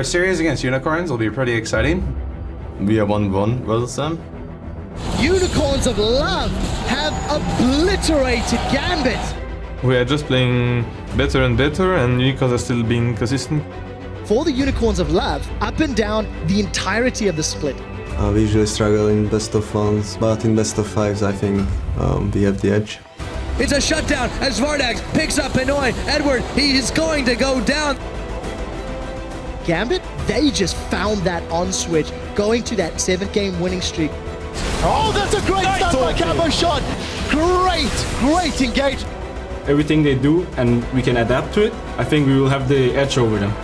Our series against Unicorns will be pretty exciting. We are 1-1 versus them. Unicorns of Love have obliterated Gambit. We are just playing better and better, and Unicorns are still being consistent. For the Unicorns of Love, up and down the entirety of the split. We usually struggle in best of ones, but in best of fives, I think we have the edge. It's a shutdown as Vardags picks up Pinoy. Edward, he is going to go down. Gambit, they just found that on switch, going to that 7th-game winning streak. Oh, that's a great stun by Cambo shot. Great engage. Everything they do, and we can adapt to it, I think we will have the edge over them.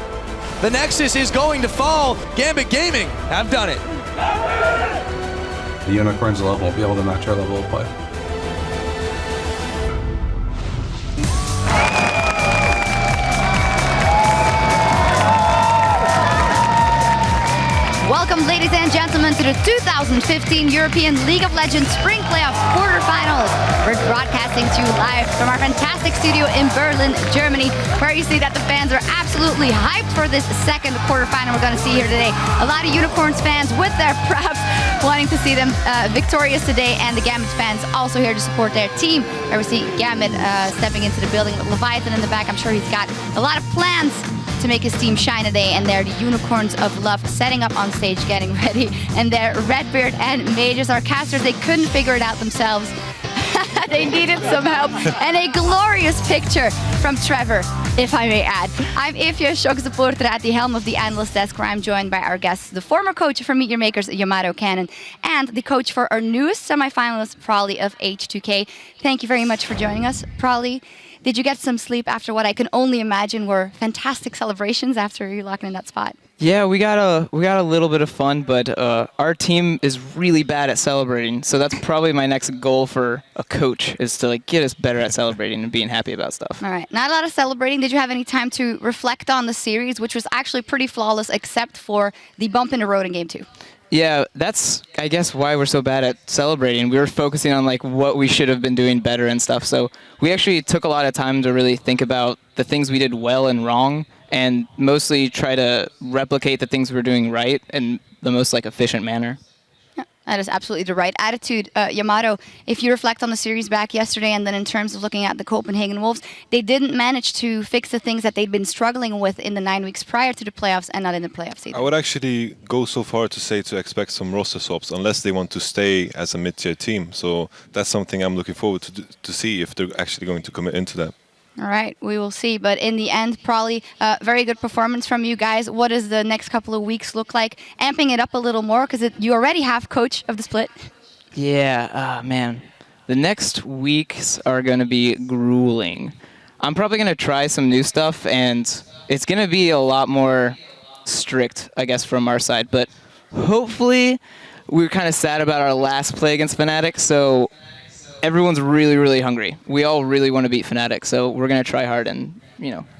The Nexus is going to fall. Gambit Gaming have done it. The Unicorns level won't be able to match our level of play. Welcome, ladies and gentlemen, to the 2015 European League of Legends Spring Playoffs quarterfinals. We're broadcasting to you live from our fantastic studio in Berlin, Germany, where you see that the fans are absolutely hyped for this second quarterfinal we're going to see here today. A lot of Unicorns fans with their props wanting to see them victorious today, and the Gambit fans also here to support their team. Where we see Gambit stepping into the building with Leviathan in the back. I'm sure he's got a lot of plans to make his team shine today, and they're the Unicorns of Love setting up on stage, getting ready. And their Redbeard and Mages are casters. They couldn't figure it out themselves. They needed some help. And a glorious picture from Trevor, if I may add. I'm Ifje, shock supporter at the helm of the analyst desk, where I'm joined by our guests, the former coach for Meet Your Makers, Yamato Cannon, and the coach for our newest semifinalist, Prolly of H2K. Thank you very much for joining us, Prolly. Did you get some sleep after what I can only imagine were fantastic celebrations after you locked in that spot? Yeah, we got a little bit of fun, but our team is really bad at celebrating. So that's probably my next goal for a coach, is to get us better at celebrating and being happy about stuff. All right, not a lot of celebrating. Did you have any time to reflect on the series, which was actually pretty flawless, except for the bump in the road in Game 2? Yeah, that's, I guess, why we're so bad at celebrating. We were focusing on what we should have been doing better and stuff. So we actually took a lot of time to really think about the things we did well and wrong, and mostly try to replicate the things we're doing right in the most efficient manner. Yeah, that is absolutely the right attitude. Yamato, if you reflect on the series back yesterday, and then in terms of looking at the Copenhagen Wolves, they didn't manage to fix the things that they'd been struggling with in the 9 weeks prior to the playoffs, and not in the playoffs either. I would actually go so far to say to expect some roster swaps, unless they want to stay as a mid-tier team. So that's something I'm looking forward to see if they're actually going to commit into that. All right, we will see. But in the end, probably very good performance from you guys. What does the next couple of weeks look like? Amping it up a little more, because you already have coach of the split. Yeah, man. The next weeks are going to be grueling. I'm probably going to try some new stuff, and it's going to be a lot more strict, I guess, from our side. But hopefully, we were kind of sad about our last play against Fnatic, so everyone's really, really hungry. We all really want to beat Fnatic, so we're going to try hard, and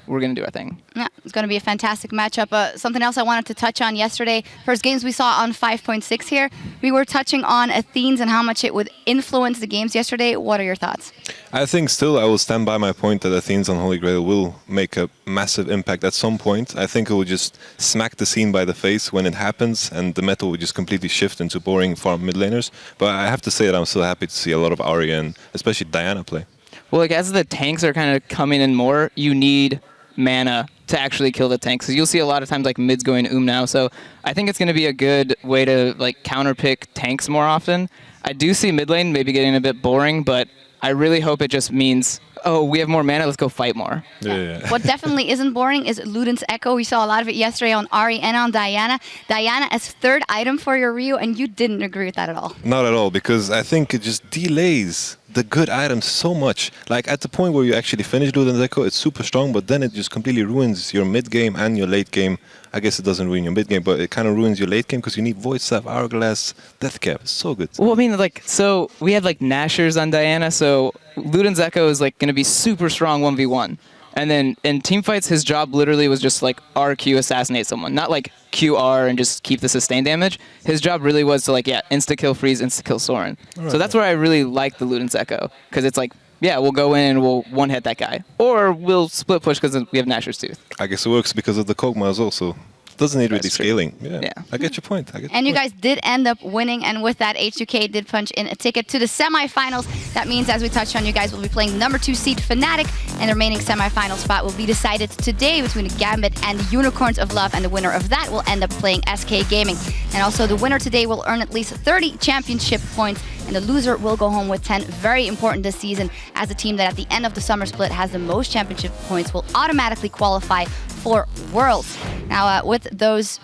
we're going to do our thing. Yeah, it's going to be a fantastic matchup. Something else I wanted to touch on yesterday, first games we saw on 5.6 here, we were touching on Athenes and how much it would influence the games yesterday. What are your thoughts? I think still I will stand by my point that Athenes on Holy Grail will make a massive impact at some point. I think it will just smack the scene by the face when it happens, and the meta will just completely shift into boring farm mid laners. But I have to say that I'm still happy to see a lot of Arya and especially Diana play. Well, as the tanks are kind of coming in more, you need mana to actually kill the tanks. So you'll see a lot of times mids going now. So I think it's going to be a good way to counterpick tanks more often. I do see mid lane maybe getting a bit boring, but I really hope it just means, oh, we have more mana, let's go fight more. Yeah. What definitely isn't boring is Luden's Echo. We saw a lot of it yesterday on Ahri and on Diana. Diana as third item for your Rio, and you didn't agree with that at all. Not at all, because I think it just delays the good items so much. At the point where you actually finish Luden's Echo, it's super strong, but then it just completely ruins your mid game and your late game. I guess it doesn't ruin your mid game, but it kind of ruins your late game because you need Void Staff, Hourglass, Death Cap. It's so good. Well, I mean, so we had Nashers on Diana, so Luden's Echo is going to be super strong 1v1. And then in teamfights, his job literally was just RQ assassinate someone, not QR and just keep the sustain damage. His job really was to insta-kill Freeze, insta-kill Soren. Right. So that's where I really like the Luden's Echo, because it's yeah, we'll go in and we'll one-hit that guy. Or we'll split push because we have Nashor's Tooth. I guess it works because of the Kog'Maws also. doesn't need really That's true. scaling. Yeah, Yeah. I get your point. I get And your you point. guys did end up winning, and with that, H2K did punch in a ticket to the semifinals. That means, as we touched on, you guys will be playing the number 2 seed Fnatic, and the remaining semifinal spot will be decided today between the Gambit and the Unicorns of Love, and the winner of that will end up playing SK Gaming. And also, the winner today will earn at least 30 championship points, and the loser will go home with 10. Very important this season, as the team that at the end of the summer split has the most championship points will automatically qualify for Worlds. Now, with those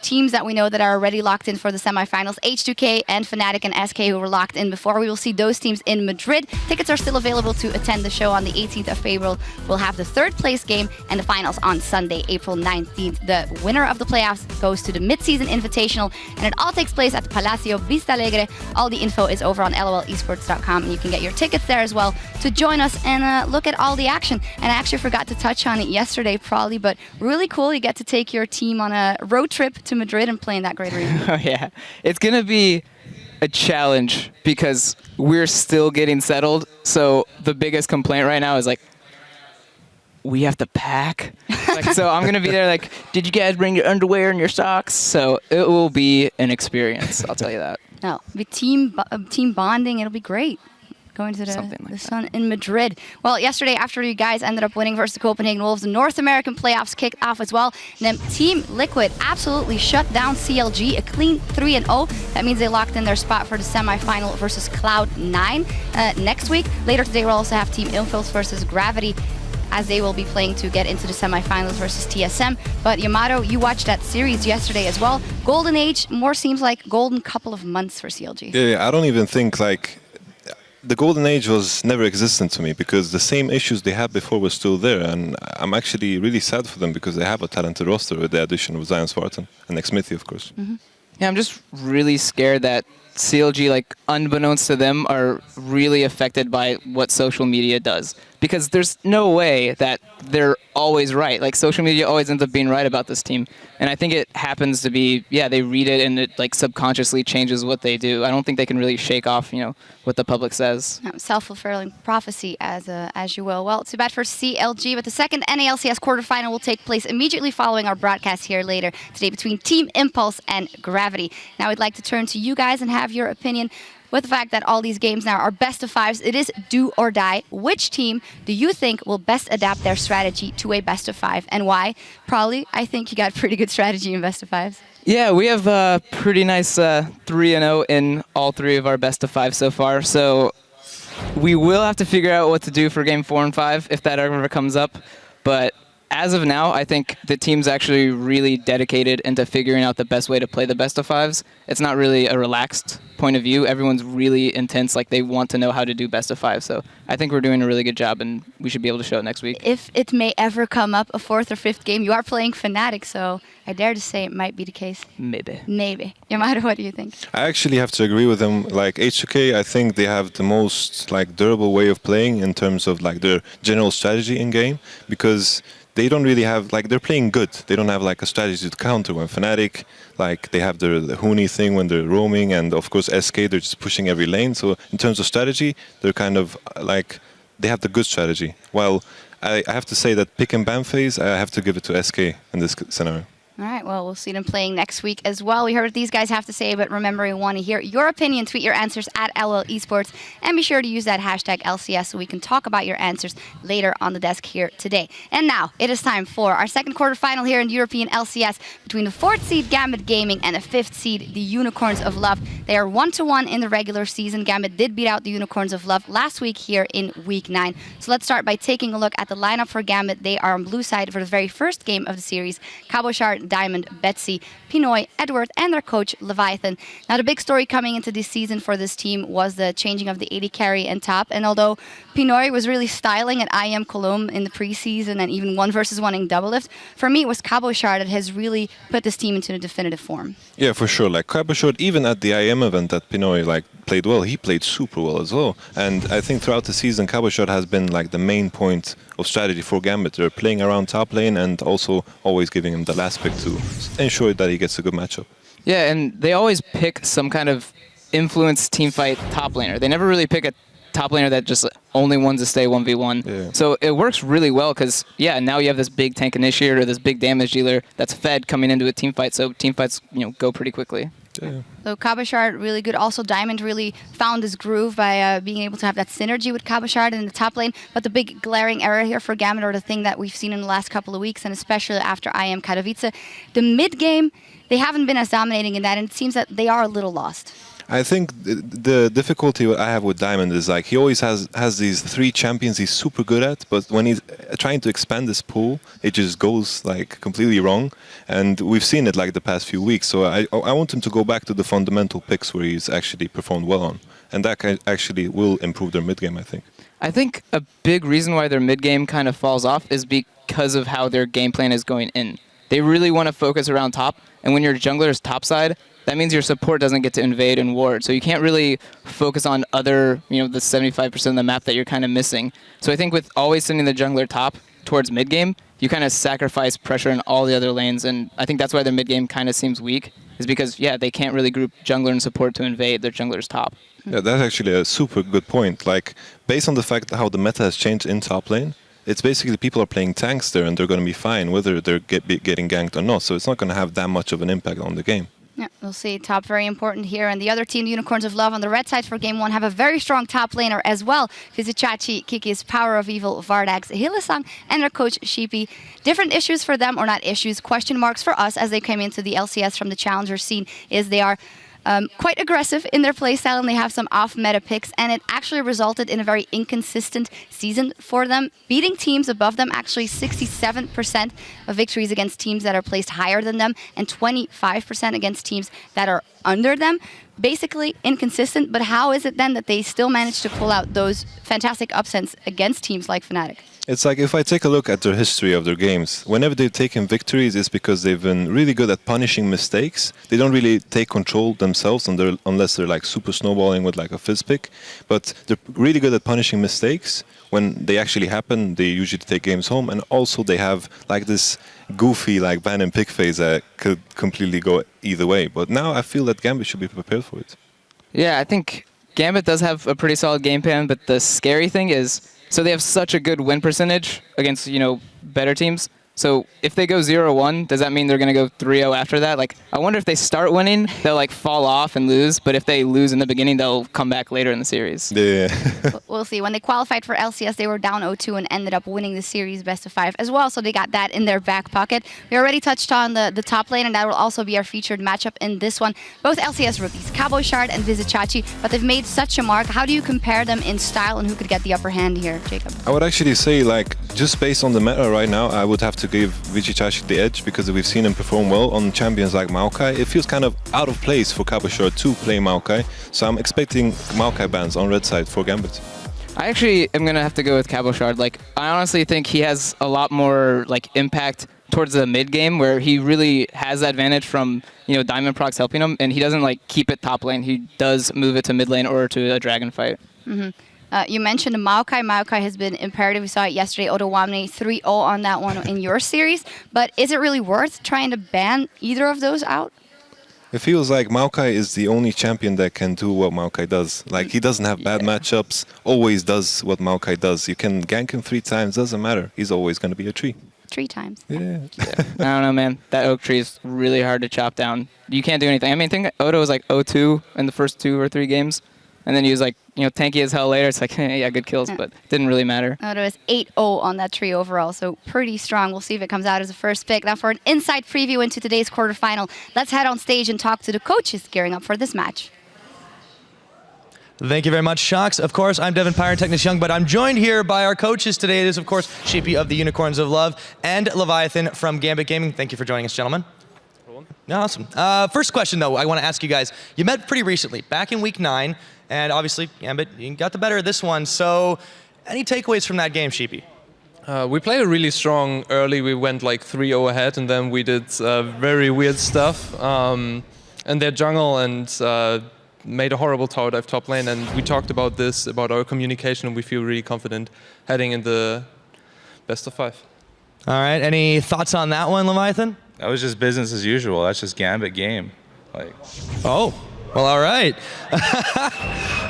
teams that we know that are already locked in for the semifinals, H2K and Fnatic and SK, who were locked in before. We will see those teams in Madrid. Tickets are still available to attend the show on the 18th of April. We'll have the third place game and the finals on Sunday, April 19th. The winner of the playoffs goes to the mid-season invitational, and it all takes place at the Palacio Vista Alegre. All the info is over on lolesports.com, and you can get your tickets there as well to join us and look at all the action. And I actually forgot to touch on it yesterday, probably, but really cool. You get to take your team on a road trip to Madrid and play in that great region. Oh yeah, it's gonna be a challenge because we're still getting settled. So the biggest complaint right now is like, we have to pack. Like, so I'm gonna be there like, did you guys bring your underwear and your socks? So it will be an experience, I'll tell you that. No, be team bonding. It'll be great. Going to the sun in Madrid. Well, yesterday, after you guys ended up winning versus the Copenhagen Wolves, the North American playoffs kicked off as well. And then Team Liquid absolutely shut down CLG, a clean 3-0. That means they locked in their spot for the semifinal versus Cloud9 next week. Later today, we'll also have Team Infils versus Gravity, as they will be playing to get into the semifinals versus TSM. But Yamato, you watched that series yesterday as well. Golden Age more seems like golden couple of months for CLG. Yeah, I don't even think like the golden age was never existent to me, because the same issues they had before were still there, and I'm actually really sad for them because they have a talented roster with the addition of Zion Spartan and Xmithy, of course. Yeah, I'm just really scared that CLG, like, unbeknownst to them, are really affected by what social media does. Because there's no way that they're always right. Like, social media always ends up being right about this team. And I think it happens to be, yeah, they read it and it, like, subconsciously changes what they do. I don't think they can really shake off, you know, what the public says. Self-fulfilling prophecy, as you will. Well, too bad for CLG, but the second NALCS quarterfinal will take place immediately following our broadcast here later today between Team Impulse and Gravity. Now, I'd like to turn to you guys and have your opinion. With the fact that all these games now are best of fives, it is do or die. Which team do you think will best adapt their strategy to a best of five, and why? Probably, I think you got pretty good strategy in best of fives. Yeah, we have a pretty nice 3-0 in all three of our best of five so far. So we will have to figure out what to do for game 4 and 5 if that ever comes up. But as of now, I think the team's actually really dedicated into figuring out the best way to play the best of fives. It's not really a relaxed point of view. Everyone's really intense, like they want to know how to do best of five. So I think we're doing a really good job, and we should be able to show it next week. If it may ever come up, a 4th or 5th game, you are playing Fnatic, so I dare to say it might be the case. Maybe. Maybe. Yamato, what do you think? I actually have to agree with them. Like H2K, I think they have the most like durable way of playing in terms of like their general strategy in game, because they don't really have, like, they're playing good. They don't have like a strategy to counter. When Fnatic, like, they have their Huni thing when they're roaming, and of course SK, they're just pushing every lane. So in terms of strategy, they're kind of like, they have the good strategy. While I have to say that pick and ban phase, I have to give it to SK in this scenario. All right, well, we'll see them playing next week as well. We heard what these guys have to say, but remember, we want to hear your opinion. Tweet your answers at LOL Esports, and be sure to use that hashtag LCS so we can talk about your answers later on the desk here today. And now, it is time for our second quarterfinal here in the European LCS between the 4th seed Gambit Gaming and the 5th seed, the Unicorns of Love. They are 1-1 in the regular season. Gambit did beat out the Unicorns of Love last week here in Week 9. So let's start by taking a look at the lineup for Gambit. They are on blue side for the very first game of the series. Cabochard, Diamond, Betsy, Pinoy, Edward, and their coach, Leviathan. Now, the big story coming into this season for this team was the changing of the AD carry and top. And although Pinoy was really styling at IM Cologne in the preseason and even 1v1 in double lift, for me, it was Cabochard that has really put this team into a definitive form. Yeah, for sure. Like Cabochard, even at the IM event that Pinoy like played well, he played super well as well. And I think throughout the season, Cabochard has been like the main point of strategy for Gambit. They're playing around top lane and also always giving him the last pick to ensure that he gets a good matchup. Yeah, and they always pick some kind of influence teamfight top laner. They never really pick a top laner that just only wants to stay 1v1. Yeah. So it works really well because, yeah, now you have this big tank initiator, this big damage dealer that's fed coming into a team fight. So team fights, go pretty quickly. Yeah. So Kabashard really good. Also, Diamond really found his groove by being able to have that synergy with Kabashard in the top lane. But the big glaring error here for Gambit, or the thing that we've seen in the last couple of weeks, and especially after IM Katowice, the mid game, they haven't been as dominating in that, and it seems that they are a little lost. I think the difficulty I have with Diamond is like he always has these 3 champions he's super good at, but when he's trying to expand his pool, it just goes like completely wrong. And we've seen it like the past few weeks. So I want him to go back to the fundamental picks where he's actually performed well on, and that actually will improve their mid game, I think. I think a big reason why their mid game kind of falls off is because of how their game plan is going in. They really want to focus around top, and when your jungler is topside, that means your support doesn't get to invade and ward. So you can't really focus on other, the 75% of the map that you're kind of missing. So I think with always sending the jungler top towards mid game, you kind of sacrifice pressure in all the other lanes, and I think that's why their mid game kind of seems weak, is because, yeah, they can't really group jungler and support to invade their jungler's top. Yeah, that's actually a super good point. Like, based on the fact how the meta has changed in top lane, it's basically people are playing tanks there and they're going to be fine whether they're getting ganked or not. So it's not going to have that much of an impact on the game. Yeah, we'll see. Top very important here. And the other team, the Unicorns of Love, on the red side for Game 1, have a very strong top laner as well. Vizicachi, Kiki's Power of Evil, Vardags, Hylissang, and their coach, Sheepy. Different issues for them, or not issues, question marks for us as they came into the LCS from the Challenger scene, is they are quite aggressive in their playstyle, and they have some off-meta picks, and it actually resulted in a very inconsistent season for them, beating teams above them, actually 67% of victories against teams that are placed higher than them, and 25% against teams that are under them. Basically inconsistent, but how is it then that they still manage to pull out those fantastic upsets against teams like Fnatic? It's like if I take a look at their history of their games, whenever they've taken victories, it's because they've been really good at punishing mistakes. They don't really take control themselves unless they're like super snowballing with like a fizz pick. But they're really good at punishing mistakes. When they actually happen, they usually take games home. And also they have like this goofy like ban and pick phase that could completely go either way. But now I feel that Gambit should be prepared for it. Yeah, I think Gambit does have a pretty solid game plan, but the scary thing is, so they have such a good win percentage against, better teams. So if they go 0-1, does that mean they're going to go 3-0 after that? Like, I wonder if they start winning, they'll like fall off and lose, but if they lose in the beginning, they'll come back later in the series. Yeah. We'll see. When they qualified for LCS, they were down 0-2 and ended up winning the series best of 5 as well, so they got that in their back pocket. We already touched on the top lane, and that will also be our featured matchup in this one. Both LCS rookies, Kabashard and Vizicachi, but they've made such a mark. How do you compare them in style, and who could get the upper hand here, Jacob? I would actually say, like, just based on the meta right now, I would have to give Vizicachi the edge because we've seen him perform well on champions like Maokai. It feels kind of out of place for Kabashard to play Maokai, so I'm expecting Maokai bans on red side for Gambit. I actually am going to have to go with Kabashard. Like, I honestly think he has a lot more like impact towards the mid game, where he really has the advantage from Diamond procs helping him, and he doesn't like keep it top lane. He does move it to mid lane or to a dragon fight. Mm-hmm. You mentioned Maokai. Maokai has been imperative. We saw it yesterday. Otowamne 3-0 on that one in your series. But is it really worth trying to ban either of those out? It feels like Maokai is the only champion that can do what Maokai does. Like, he doesn't have bad matchups, always does what Maokai does. You can gank him 3 times, doesn't matter. He's always going to be a tree. 3 times. Yeah. I don't know, man. That oak tree is really hard to chop down. You can't do anything. I mean, I think Odo was like 0-2 in the first 2 or 3 games. And then he was like, tanky as hell later. It's like, yeah, good kills, but didn't really matter. Odo is 8-0 on that tree overall, so pretty strong. We'll see if it comes out as a first pick. Now for an inside preview into today's quarterfinal, let's head on stage and talk to the coaches gearing up for this match. Thank you very much, Shocks. Of course, I'm Devin Pyrotechnics Young, but I'm joined here by our coaches today. It is, of course, Sheepy of the Unicorns of Love and Leviathan from Gambit Gaming. Thank you for joining us, gentlemen. Awesome. First question, though, I want to ask you guys. You met pretty recently, back in week 9, and obviously, Gambit, you got the better of this one. So, any takeaways from that game, Sheepy? We played it really strong early. We went like 3-0 ahead, and then we did very weird stuff. And their jungle and made a horrible tower dive top lane. And we talked about this, about our communication, and we feel really confident heading in the best of 5. All right. Any thoughts on that one, Leviathan? That was just business as usual. That's just Gambit game. Like. Oh. Well, all right.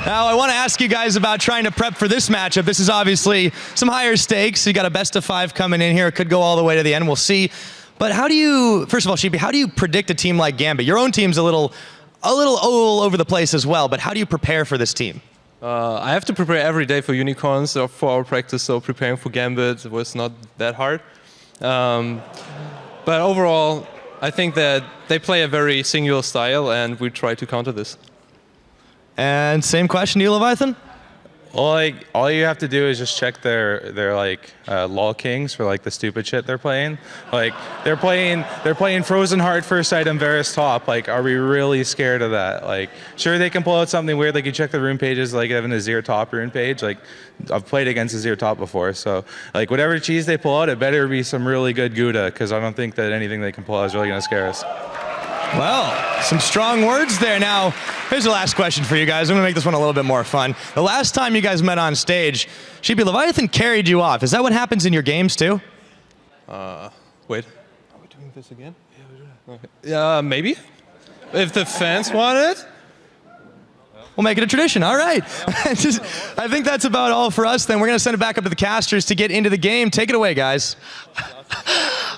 Now, I want to ask you guys about trying to prep for this matchup. This is obviously some higher stakes. You got a best of 5 coming in here. It could go all the way to the end. We'll see. But how do you, first of all, Sheepy, how do you predict a team like Gambit? Your own team's a little all over the place as well, but how do you prepare for this team? I have to prepare every day for Unicorns or for our practice, so preparing for Gambit was not that hard. But overall, I think that they play a very singular style, and we try to counter this. And same question to you, Leviathan? Well, like, all you have to do is just check their like lol kings for like the stupid shit they're playing. Like they're playing Frozen Heart first item Varus top. Like, are we really scared of that? Like, sure they can pull out something weird. Like you check the rune pages, like having a Azir top rune page. Like I've played against Azir top before, so like whatever cheese they pull out, it better be some really good Gouda, because I don't think that anything they can pull out is really gonna scare us. Well, some strong words there. Now, here's the last question for you guys. I'm gonna make this one a little bit more fun. The last time you guys met on stage, Sheepy, Leviathan carried you off. Is that what happens in your games too? Wait. Are we doing this again? Yeah, we're doing it. Okay. Yeah, maybe. If the fans want it. We'll make it a tradition. All right. I think that's about all for us then. We're gonna send it back up to the casters to get into the game. Take it away, guys.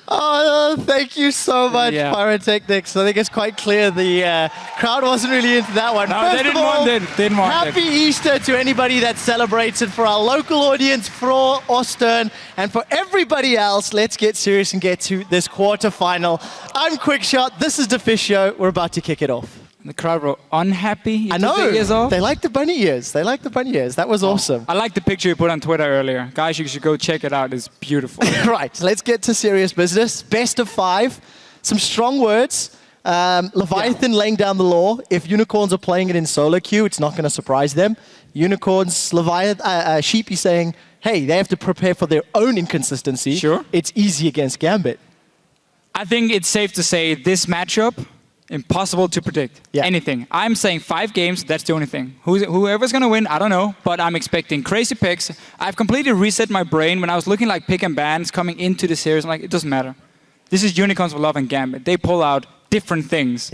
Oh, thank you so much, Pyrotechnics. I think it's quite clear the crowd wasn't really into that one. No, First they didn't of all, want it. Didn't want happy it. Easter to anybody that celebrates it. For our local audience, for Austin, and for everybody else, let's get serious and get to this quarterfinal. I'm Quickshot. This is the Fish Show. We're about to kick it off. The crowd were unhappy. I know. They like the bunny ears. They like the bunny ears. That was awesome. I like the picture you put on Twitter earlier. Guys, you should go check it out. It's beautiful. Right, let's get to serious business. Best of 5. Some strong words. Leviathan laying down the law. If Unicorns are playing it in solo queue, it's not going to surprise them. Unicorns, Leviathan, Sheepy saying, hey, they have to prepare for their own inconsistency. Sure. It's easy against Gambit. I think it's safe to say this matchup, impossible to predict anything. I'm saying 5 games, that's the only thing. Whoever's going to win, I don't know, but I'm expecting crazy picks. I've completely reset my brain. When I was looking like pick and bans coming into the series, I'm like, it doesn't matter. This is Unicorns for Love and Gambit. They pull out different things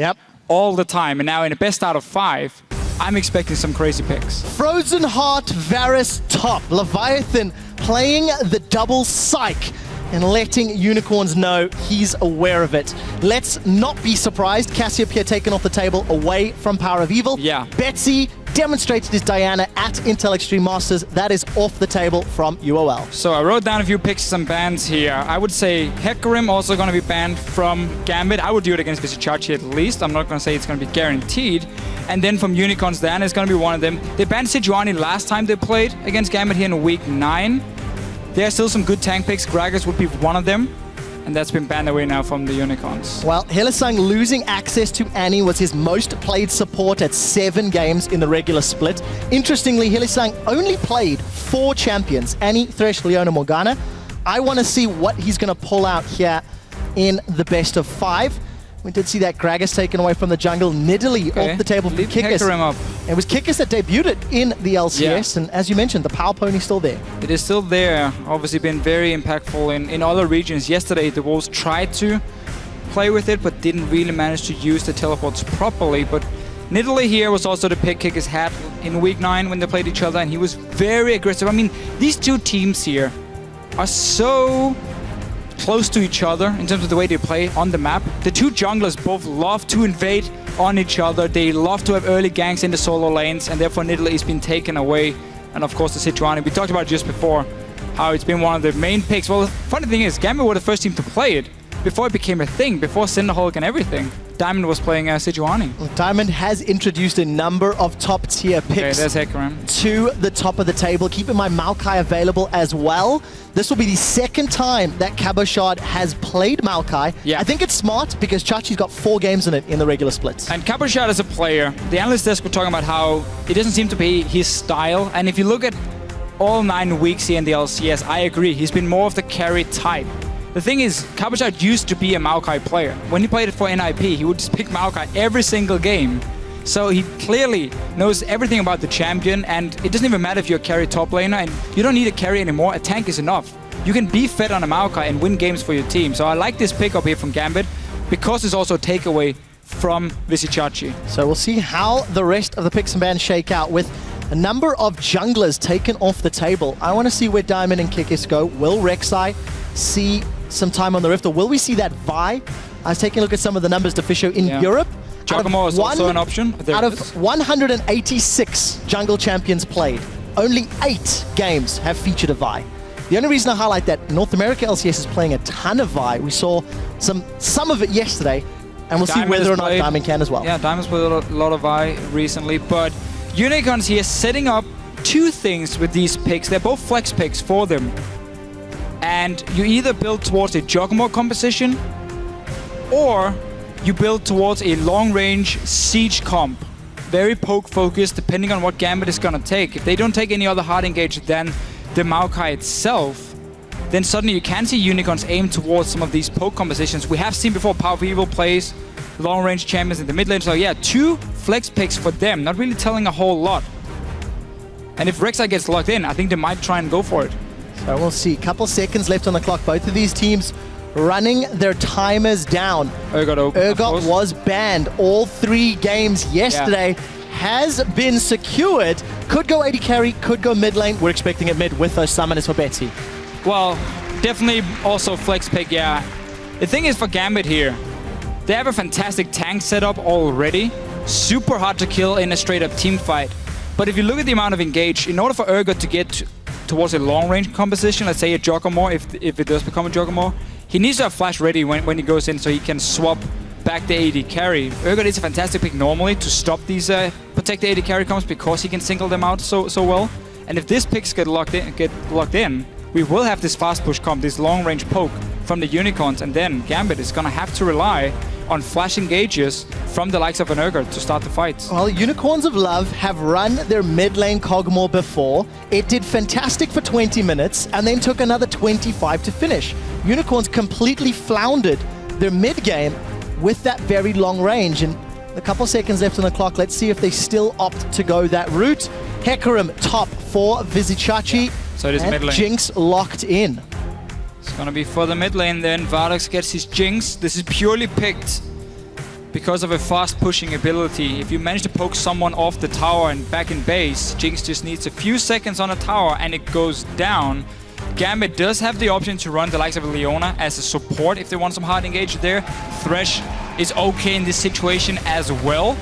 all the time. And now in the best out of 5, I'm expecting some crazy picks. Frozen Heart, Varus top. Leviathan playing the double psych and letting Unicorns know he's aware of it. Let's not be surprised. Cassiopeia taken off the table away from Power of Evil. Yeah. Betsy demonstrated his Diana at Intel Extreme Masters. That is off the table from UOL. So I wrote down a few picks and bans here. I would say Hecarim also going to be banned from Gambit. I would do it against Visichachi at least. I'm not going to say it's going to be guaranteed. And then from Unicorns, Diana is going to be one of them. They banned Sejuani last time they played against Gambit here in week 9. There are still some good tank picks. Gragas would be one of them. And that's been banned away now from the Unicorns. Well, Hylissang losing access to Annie was his most played support at 7 games in the regular split. Interestingly, Hylissang only played 4 champions, Annie, Thresh, Leona, Morgana. I want to see what he's going to pull out here in the best of 5. We did see that Gragas taken away from the jungle. Nidalee off the table for Kikis. It was Kikis that debuted in the LCS, and as you mentioned, the Power Pony's still there. It is still there. Obviously been very impactful in other regions. Yesterday, the Wolves tried to play with it, but didn't really manage to use the teleports properly. But Nidalee here was also the pick Kikis had in week 9 when they played each other, and he was very aggressive. I mean, these two teams here are so close to each other in terms of the way they play on the map. The two junglers both love to invade on each other. They love to have early ganks in the solo lanes, and therefore Nidalee has been taken away. And of course the Sejuani. We talked about it just before, how it's been one of the main picks. Well, the funny thing is, Gambit were the first team to play it before it became a thing, before Cinderhulk and everything. Diamond was playing Sejuani. Well, Diamond has introduced a number of top-tier picks to the top of the table. Keep in mind Maokai available as well. This will be the second time that Cabochard has played Maokai. Yeah. I think it's smart because Chachi's got 4 games in it in the regular splits. And Cabochard as a player, the analyst desk were talking about how it doesn't seem to be his style. And if you look at all 9 weeks here in the LCS, I agree. He's been more of the carry type. The thing is, Cabochard used to be a Maokai player. When he played it for NIP, he would just pick Maokai every single game. So he clearly knows everything about the champion, and it doesn't even matter if you're a carry top laner, and you don't need a carry anymore. A tank is enough. You can be fed on a Maokai and win games for your team. So I like this pickup here from Gambit, because it's also a takeaway from Visichachi. So we'll see how the rest of the picks and bans shake out with a number of junglers taken off the table. I want to see where Diamond and Kikis go. Will Rek'Sai see some time on the Rift, or will we see that Vi? I was taking a look at some of the numbers to Fisho in Europe. Giacomo is also an option. Out of 186 jungle champions played, only 8 games have featured a Vi. The only reason I highlight that, North America LCS is playing a ton of Vi. We saw some of it yesterday, and we'll see whether or not Diamond can as well. Yeah, Diamond's played a lot of Vi recently, but Unicorns here setting up 2 things with these picks. They're both flex picks for them. And you either build towards a Giacomo composition, or you build towards a long-range siege comp. Very poke-focused, depending on what Gambit is going to take. If they don't take any other hard engage than the Maokai itself, then suddenly you can see Unicorns aim towards some of these poke compositions. We have seen before Power Evil plays long-range champions in the mid lane. So yeah, 2 flex picks for them, not really telling a whole lot. And if Rek'Sai gets locked in, I think they might try and go for it. So we'll see. Couple seconds left on the clock. Both of these teams running their timers down. Urgot was banned all 3 games yesterday. Has been secured. Could go AD carry, could go mid lane. We're expecting it mid with those summoners for Betsy. Well, definitely also flex pick, yeah. The thing is for Gambit here, they have a fantastic tank setup already. Super hard to kill in a straight up team fight. But if you look at the amount of engage, in order for Urgot to get towards a long-range composition, let's say a Giacomo, if it does become a Giacomo, he needs to have flash ready when he goes in so he can swap back the AD carry. Urgot is a fantastic pick normally to stop these protect the AD carry comps because he can single them out so well. And if these picks get locked in, we will have this fast push comp, this long-range poke from the Unicorns, and then Gambit is gonna have to rely on flash engages from the likes of an Urgot to start the fights. Well, Unicorns of Love have run their mid lane Kog'Maw before. It did fantastic for 20 minutes and then took another 25 to finish. Unicorns completely floundered their mid game with that very long range. And a couple seconds left on the clock. Let's see if they still opt to go that route. Hecarim top for Visichachi. So it is mid lane. Jinx locked in. It's gonna be for the mid lane then. Vardax gets his Jinx. This is purely picked because of a fast pushing ability. If you manage to poke someone off the tower and back in base, Jinx just needs a few seconds on a tower and it goes down. Gambit does have the option to run the likes of Leona as a support if they want some hard engage there. Thresh is okay in this situation as well.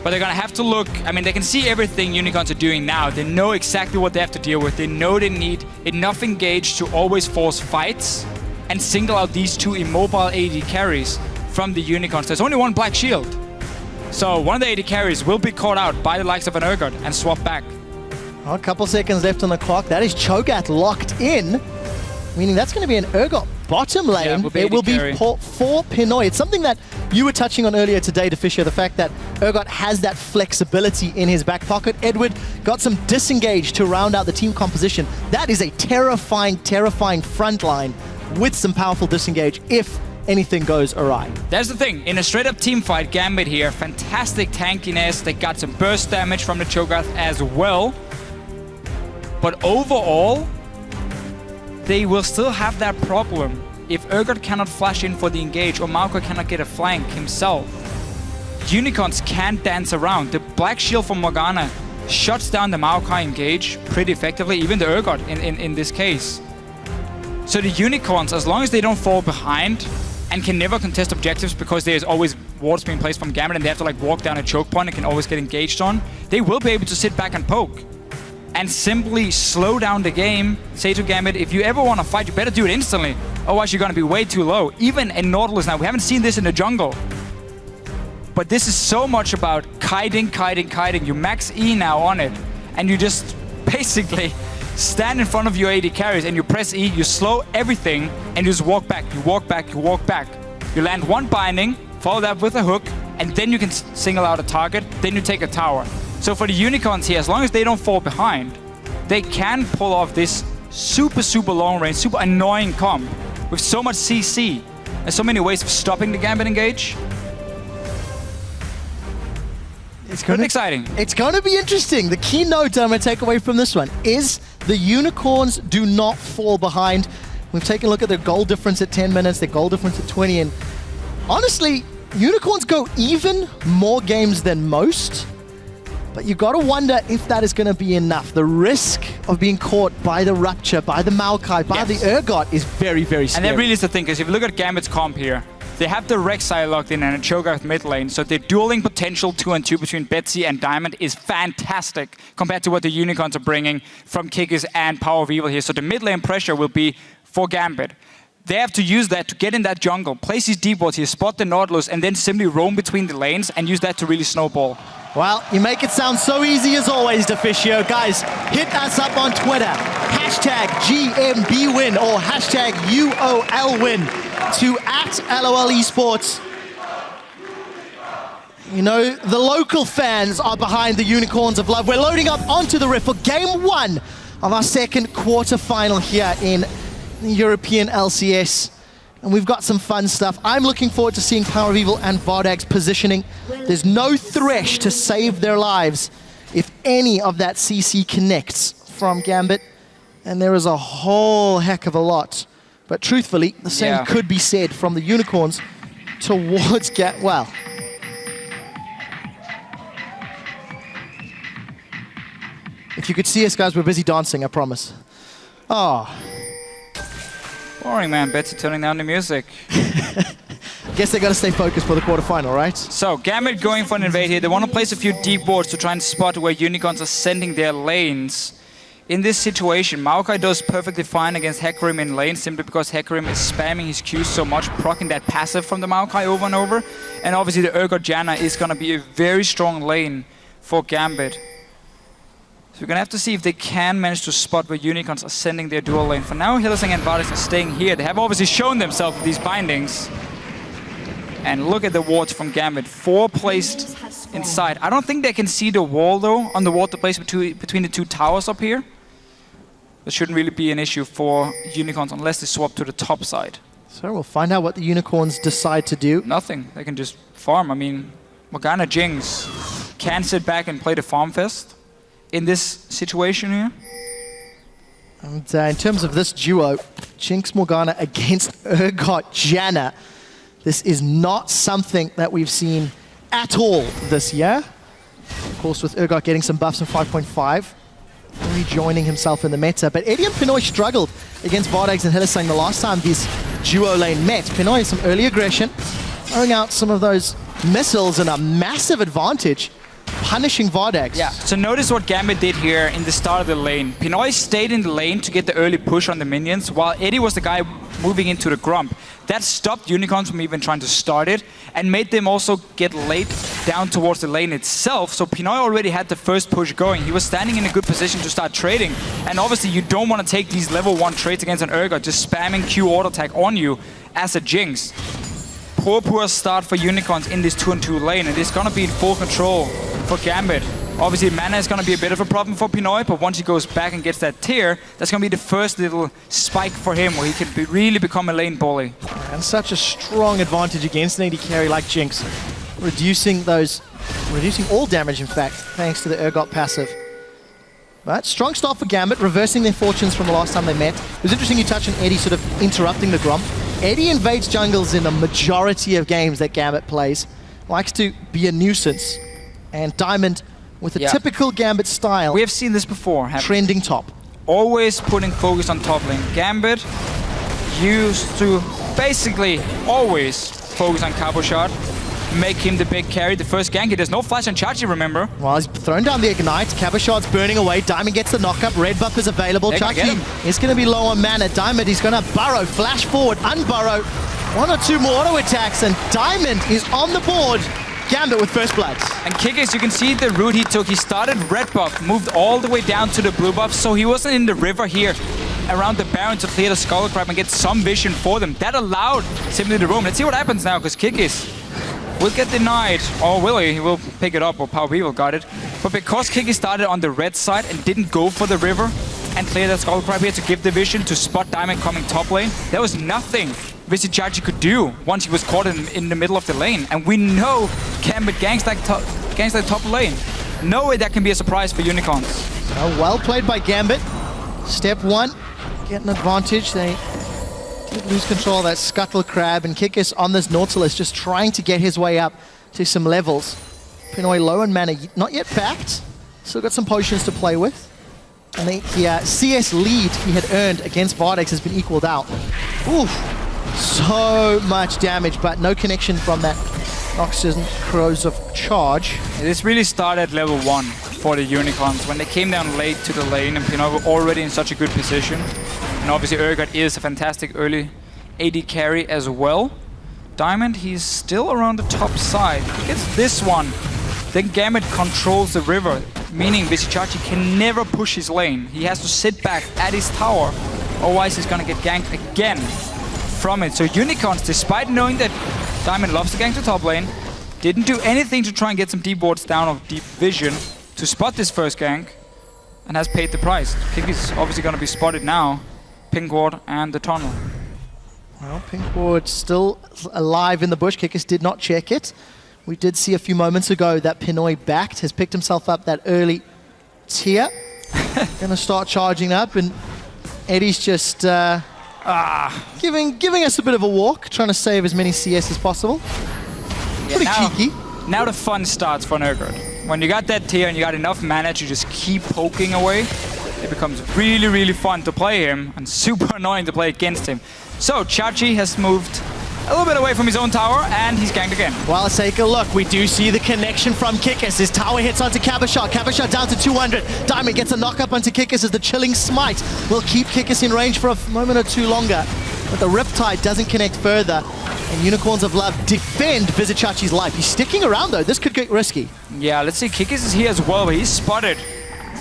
But they're gonna have to look, I mean, they can see everything Unicorns are doing now. They know exactly what they have to deal with. They know they need enough engage to always force fights and single out these 2 immobile AD carries from the Unicorns. There's only one Black Shield. So one of the AD carries will be caught out by the likes of an Urgot and swap back. Oh, a couple seconds left on the clock. That is Cho'Gath locked in, meaning that's going to be an Urgot bottom lane. Yeah, it will be for Pinoy. It's something that you were touching on earlier today, Fisher, the fact that Urgot has that flexibility in his back pocket. Edward got some disengage to round out the team composition. That is a terrifying, terrifying front line with some powerful disengage if anything goes awry. That's the thing. In a straight-up team fight, Gambit here, fantastic tankiness. They got some burst damage from the Cho'Gath as well. But overall, they will still have that problem. If Urgot cannot flash in for the engage or Maokai cannot get a flank himself, Unicorns can't dance around. The Black Shield from Morgana shuts down the Maokai engage pretty effectively, even the Urgot in this case. So the Unicorns, as long as they don't fall behind and can never contest objectives because there's always wards being placed from Gambit and they have to like walk down a choke point and can always get engaged on, they will be able to sit back and poke and simply slow down the game. Say to Gambit, if you ever want to fight, you better do it instantly. Otherwise, you're going to be way too low. Even in Nautilus now, we haven't seen this in the jungle. But this is so much about kiting. You max E now on it, and you just basically stand in front of your AD carries and you press E, you slow everything, and you just walk back. You walk back. You land one binding, follow that with a hook, and then you can single out a target, then you take a tower. So for the Unicorns here, as long as they don't fall behind, they can pull off this super long range, super annoying comp with so much CC and so many ways of stopping the Gambit engage. It's pretty exciting. It's going to be interesting. The key note I'm going to take away from this one is the Unicorns do not fall behind. We've taken a look at their goal difference at 10 minutes, their goal difference at 20, and honestly, Unicorns go even more games than most, but you gotta wonder if that is gonna be enough. The risk of being caught by the Rupture, by the Maokai, by the Urgot is very, very scary. And that really is the thing, because if you look at Gambit's comp here, they have the Rek'Sai locked in and a Cho'Gath mid lane, so the dueling potential 2-on-2 between Betsy and Diamond is fantastic compared to what the Unicorns are bringing from Kikis and Power of Evil here. So the mid lane pressure will be for Gambit. They have to use that to get in that jungle, place his deep wards here, spot the Nautilus, and then simply roam between the lanes and use that to really snowball. Well, you make it sound so easy as always, Deficio. Guys, hit us up on Twitter. Hashtag GMB win or hashtag UOL win to @LOL Esports. You know, the local fans are behind the Unicorns of Love. We're loading up onto the Rift for game 1 of our second quarterfinal here in the European LCS. And we've got some fun stuff. I'm looking forward to seeing Power of Evil and Vardag's positioning. There's no Thresh to save their lives if any of that CC connects from Gambit. And there is a whole heck of a lot. But truthfully, the same could be said from the Unicorns towards well. If you could see us, guys, we're busy dancing, I promise. Oh. Boring, man. Betsy turning down the music. Guess they got to stay focused for the quarterfinal, right? So, Gambit going for an invade here. They want to place a few deep wards to try and spot where Unicorns are sending their lanes. In this situation, Maokai does perfectly fine against Hecarim in lane, simply because Hecarim is spamming his Qs so much, proccing that passive from the Maokai over and over. And obviously the Urgot Janna is going to be a very strong lane for Gambit. So we're going to have to see if they can manage to spot where Unicorns are sending their dual lane. For now, Hylissang and Vardex are staying here. They have obviously shown themselves with these bindings. And look at the wards from Gambit. 4 placed inside. I don't think they can see the wall, though, on the ward to place between the 2 towers up here. That shouldn't really be an issue for Unicorns unless they swap to the top side. So we'll find out what the Unicorns decide to do. Nothing. They can just farm. I mean, Morgana Jinx can sit back and play the farm fest in this situation here. And in terms of this duo, Jinx Morgana against Urgot Janna, this is not something that we've seen at all this year. Of course, with Urgot getting some buffs in 5.5, rejoining himself in the meta. But Eddie and Pinoy struggled against Vardex and Hylissang the last time this duo lane met. Pinoy some early aggression, throwing out some of those missiles and a massive advantage, punishing Vardex. Yeah, so notice what Gambit did here in the start of the lane. Pinoy stayed in the lane to get the early push on the minions, while Eddie was the guy moving into the Grump. That stopped Unicorns from even trying to start it, and made them also get late down towards the lane itself. So Pinoy already had the first push going. He was standing in a good position to start trading. And obviously you don't want to take these level 1 trades against an Urgot, just spamming Q auto attack on you as a Jinx. Poor start for Unicorns in this 2-on-2 lane, and it's going to be in full control for Gambit. Obviously, mana is going to be a bit of a problem for Pinoy, but once he goes back and gets that tier, that's going to be the first little spike for him, where he can really become a lane bully. And such a strong advantage against an AD carry like Jinx, reducing all damage, in fact, thanks to the Urgot passive. But strong start for Gambit, reversing their fortunes from the last time they met. It was interesting you touched on Eddie sort of interrupting the Grump. Eddie invades jungles in the majority of games that Gambit plays, likes to be a nuisance. And Diamond, with a typical Gambit style, we have seen this before. Trending top. Always putting focus on top lane. Gambit used to basically always focus on Cabo Shot, make him the big carry. The first gank, there's no flash on Chachi, remember? Well, he's thrown down the Ignite. Cabo Shot's burning away. Diamond gets the knockup. Red buff is available. Chachi is going to be low on mana. Diamond is going to burrow, flash forward, unburrow. 1 or 2 more auto attacks, and Diamond is on the board. Gambit with first blood. And Kikis, you can see the route he took. He started red buff, moved all the way down to the blue buff, so he wasn't in the river here around the Baron to clear the Skull Crab and get some vision for them. That allowed simply the roam. Let's see what happens now, because Kikis will get denied. Or will he? He will pick it up, or Power of Evil got it. But because Kikis started on the red side and didn't go for the river and clear that Skull Crab here to give the vision to spot Diamond coming top lane, there was nothing Visitachi could do once he was caught in the middle of the lane. And we know Gambit ganks that top lane. No way that can be a surprise for Unicorns. So well played by Gambit. Step 1, get an advantage. They Did lose control of that Scuttle Crab, and Kikis on this Nautilus just trying to get his way up to some levels. Pinoy low on mana, not yet backed. Still got some potions to play with. And the CS lead he had earned against Vardex has been equaled out. Oof, so much damage, but no connection from that Noxian Crows of Charge. This really started at level 1 for the Unicorns when they came down late to the lane and Pinoy were already in such a good position. And obviously Urgot is a fantastic early AD carry as well. Diamond, he's still around the top side. He gets this one. Then Gambit controls the river, meaning Visichachi can never push his lane. He has to sit back at his tower, otherwise he's gonna get ganked again from it. So Unicorns, despite knowing that Diamond loves to gank to top lane, didn't do anything to try and get some deep wards down or deep vision to spot this first gank, and has paid the price. Kick is obviously gonna be spotted now. Pink ward and the tunnel. Well, Pink ward still alive in the bush. Kikis did not check it. We did see a few moments ago that Pinoy backed, has picked himself up that early tier. Gonna start charging up, and Eddie's just giving us a bit of a walk, trying to save as many CS as possible. Yeah, pretty cheeky. Now the fun starts for Urgot. When you got that tier and you got enough mana to just keep poking away, it becomes really, really fun to play him and super annoying to play against him. So Chachi has moved a little bit away from his own tower, and he's ganked again. Well, let's take a look. We do see the connection from Kikis. His tower hits onto Cabashot. Cabashot down to 200. Diamond gets a knock-up onto Kikis as the Chilling Smite will keep Kikis in range for a moment or two longer. But the Riptide doesn't connect further, and Unicorns of Love defend Visichachi's life. He's sticking around, though. This could get risky. Yeah, let's see. Kikis is here as well, but he's spotted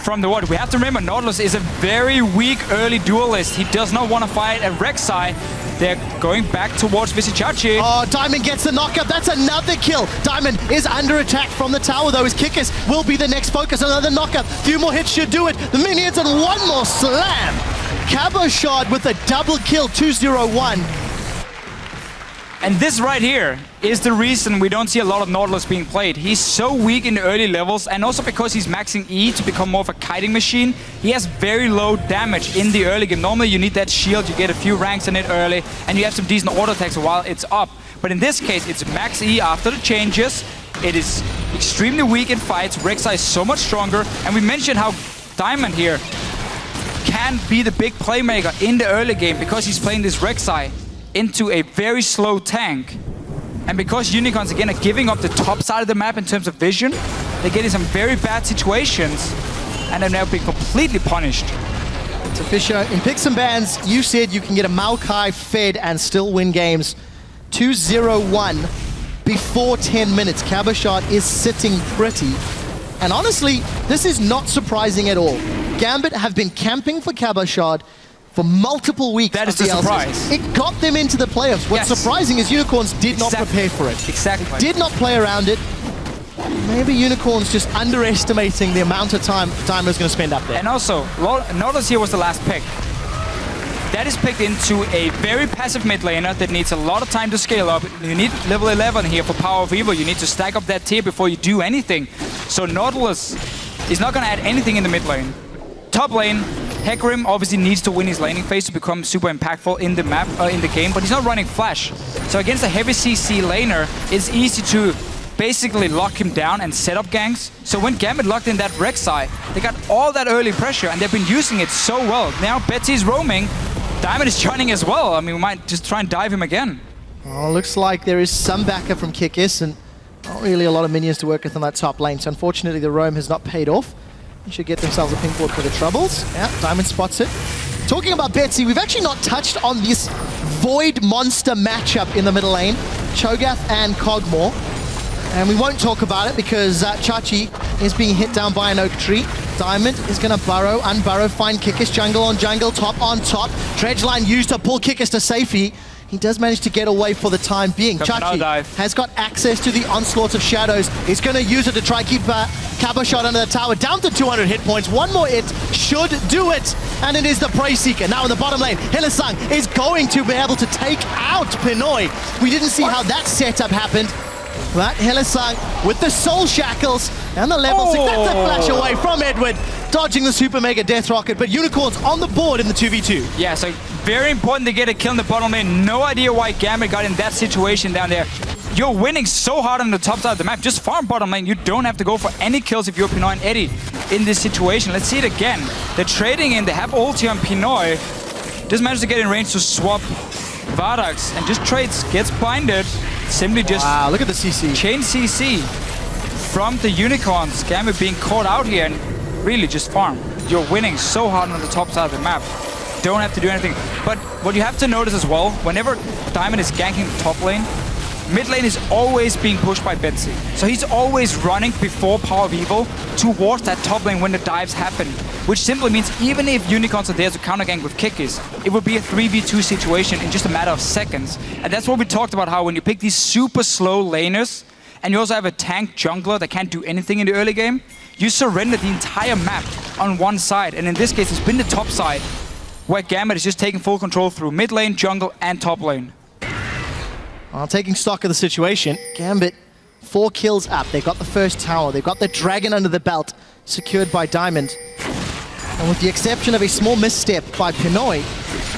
from the ward. We have to remember, Nautilus is a very weak early duelist. He does not want to fight a Rek'Sai. They're going back towards Visichachi. Oh, Diamond gets the knockup. That's another kill. Diamond is under attack from the tower, though. His Kikis will be the next focus. Another knockup. Few more hits should do it. The minions and one more slam. Cabashot with a double kill, 2-0-1. And this right here is the reason we don't see a lot of Nautilus being played. He's so weak in the early levels, and also because he's maxing E to become more of a kiting machine, he has very low damage in the early game. Normally you need that shield, you get a few ranks in it early, and you have some decent auto attacks while it's up. But in this case, it's max E after the changes. It is extremely weak in fights. Rek'Sai is so much stronger, and we mentioned how Diamond here can be the big playmaker in the early game because he's playing this Rek'Sai into a very slow tank. And because Unicorns again are giving up the top side of the map in terms of vision, they get in some very bad situations and are now being completely punished. So Fisher, in picks and bans, you said you can get a Maokai fed and still win games. 2-0-1 before 10 minutes. Cabashot is sitting pretty. And honestly, this is not surprising at all. Gambit have been camping for Cabashot for multiple weeks. That is the surprise. It got them into the playoffs. What's surprising is Unicorns did not prepare for it. Exactly. Did not play around it. Maybe Unicorns just underestimating the amount of time Diamond's going to spend up there. And also, Nautilus here was the last pick. That is picked into a very passive mid laner that needs a lot of time to scale up. You need level 11 here for Power of Evil. You need to stack up that tier before you do anything. So Nautilus is not going to add anything in the mid lane. Top lane, Hecarim obviously needs to win his laning phase to become super impactful in the map, in the game, but he's not running Flash. So against a heavy CC laner, it's easy to basically lock him down and set up ganks. So when Gambit locked in that Rek'Sai, they got all that early pressure and they've been using it so well. Now Betsy's roaming, Diamond is joining as well. I mean, we might just try and dive him again. Oh, looks like there is some backup from Kikis and not really a lot of minions to work with on that top lane. So unfortunately the roam has not paid off. They should get themselves a pink ward for the troubles. Yeah, Diamond spots it. Talking about Betsy, we've actually not touched on this Void Monster matchup in the middle lane. Cho'Gath and Kog'Maw. And we won't talk about it because Chachi is being hit down by an oak tree. Diamond is going to burrow, unburrow, find Kikis, jungle on jungle, top on top. Dredgeline used to pull Kikis to safety. He does manage to get away for the time being. Chachi has got access to the onslaught of shadows. He's going to use it to try keep Cabashot under the tower. Down to 200 hit points. One more hit should do it. And it is the Prey Seeker. Now in the bottom lane, Hylissang is going to be able to take out Pinoy. We didn't see how that setup happened. But Hylissang with the soul shackles and the level 6. That's a flash away from Edward, dodging the Super Mega Death Rocket, but Unicorns on the board in the 2v2. Yeah, so very important to get a kill in the bottom lane. No idea why Gambit got in that situation down there. You're winning so hard on the top side of the map. Just farm bottom lane. You don't have to go for any kills if you're Pinoy and Eddie in this situation. Let's see it again. They're trading in. They have ulti on Pinoy. Just managed to get in range to swap Vardax and just trades. Gets blinded. Simply just look at the CC. Chain CC from the Unicorns. Gambit being caught out here and really just farm. You're winning so hard on the top side of the map. Don't have to do anything. But what you have to notice as well, whenever Diamond is ganking the top lane, mid lane is always being pushed by Betsy. So he's always running before Power of Evil towards that top lane when the dives happen. Which simply means even if Unicorns are there to counter gank with Kikis, it would be a 3v2 situation in just a matter of seconds. And that's what we talked about, how when you pick these super slow laners, and you also have a tank jungler that can't do anything in the early game, you surrender the entire map on one side. And in this case, it's been the top side, where Gambit is just taking full control through mid lane, jungle, and top lane. Well, taking stock of the situation, Gambit 4 kills up. They've got the first tower. They've got the dragon under the belt, secured by Diamond. And with the exception of a small misstep by Pinoy,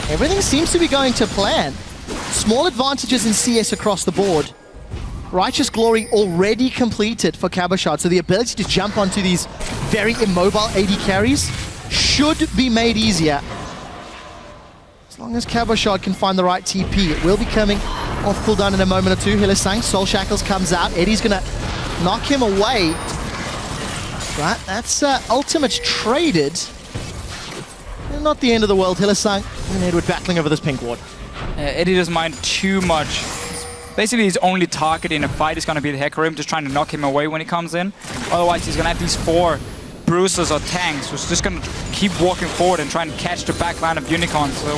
everything seems to be going to plan. Small advantages in CS across the board. Righteous Glory already completed for Cabochard, so the ability to jump onto these very immobile AD carries should be made easier. As long as Cabochard can find the right TP, it will be coming off cooldown in a moment or two. Hylissang, Soul Shackles comes out. Eddie's gonna knock him away. But that's ultimates traded. Not the end of the world. Hylissang and Edward battling over this pink ward. Eddie doesn't mind too much. Basically, his only target in a fight is going to be the Hecarim, just trying to knock him away when he comes in. Otherwise, he's going to have these 4 bruisers or tanks who's just going to keep walking forward and trying to catch the back line of Unicorn. So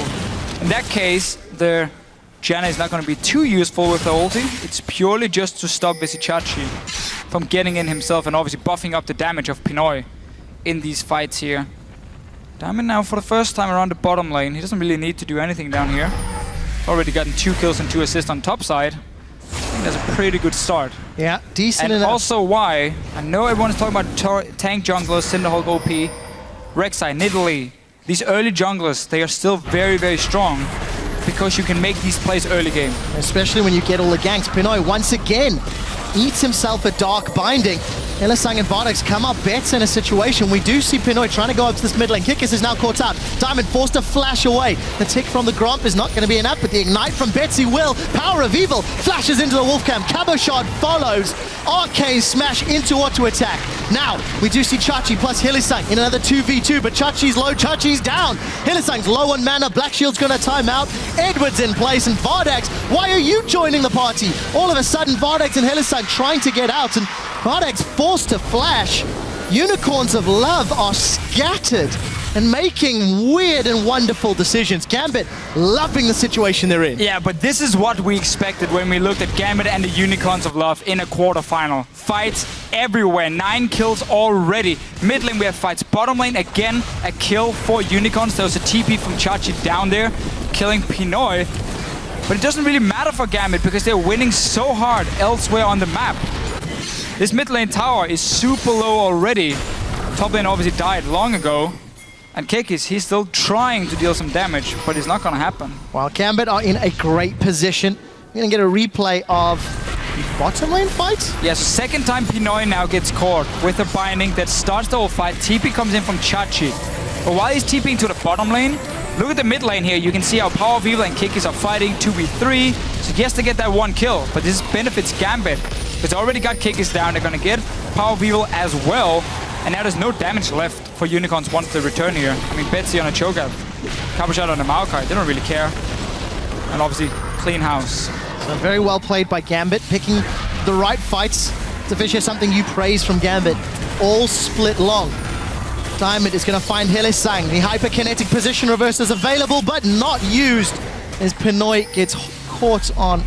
in that case, the Janna is not going to be too useful with the ulti. It's purely just to stop Visichachi from getting in himself and obviously buffing up the damage of Pinoy in these fights here. Diamond now for the first time around the bottom lane. He doesn't really need to do anything down here. Already gotten 2 kills and 2 assists on top side. I think that's a pretty good start. Yeah, decent and enough. Also why, I know everyone's talking about tank junglers, Cinderhulk OP, Rek'Sai, Nidalee. These early junglers, they are still very, very strong because you can make these plays early game. Especially when you get all the ganks. Pinoy once again eats himself a dark binding. Hylissang and Vardax come up better in a situation. We do see Pinoy trying to go up to this mid lane. Kikis is now caught out. Diamond forced to flash away. The tick from the Gromp is not going to be enough, but the ignite from Betsy will. Power of Evil flashes into the Wolfcam. Cabochard follows. Arcane smash into auto attack. Now, we do see Chachi plus Hylissang in another 2v2, but Chachi's low, Chachi's down. Hylissang's low on mana. Black Shield's going to time out. Edward's in place, and Vardax, why are you joining the party? All of a sudden, Vardax and Hylissang trying to get out, and Vardax forced to flash. Unicorns of Love are scattered and making weird and wonderful decisions. Gambit loving the situation they're in. Yeah, but this is what we expected when we looked at Gambit and the Unicorns of Love in a quarterfinal. Fights everywhere, 9 kills already. Mid lane we have fights. Bottom lane again, a kill for Unicorns. There was a TP from Chachi down there, killing Pinoy. But it doesn't really matter for Gambit because they're winning so hard elsewhere on the map. This mid lane tower is super low already. Top lane obviously died long ago. And Kikis, he's still trying to deal some damage, but it's not going to happen. While Gambit are in a great position, we're going to get a replay of the bottom lane fight. Yes, second time Pinoy now gets caught with a binding that starts the whole fight. TP comes in from Chachi. But while he's TPing to the bottom lane, look at the mid lane here. You can see how Power of Evil and Kikis are fighting 2v3. So he has to get that 1 kill, but this benefits Gambit. Because they already got Kikis down, they're going to get Power of Evil as well. And now there's no damage left for Unicorns once they return here. I mean, Betsy on a chokeout, Cabochard on a Maokai, they don't really care. And obviously, clean house. So very well played by Gambit, picking the right fights. To Fisher, something you praise from Gambit. All split long. Diamond is going to find Hylissang. The hyperkinetic position reverse is available, but not used as Pinoy gets caught on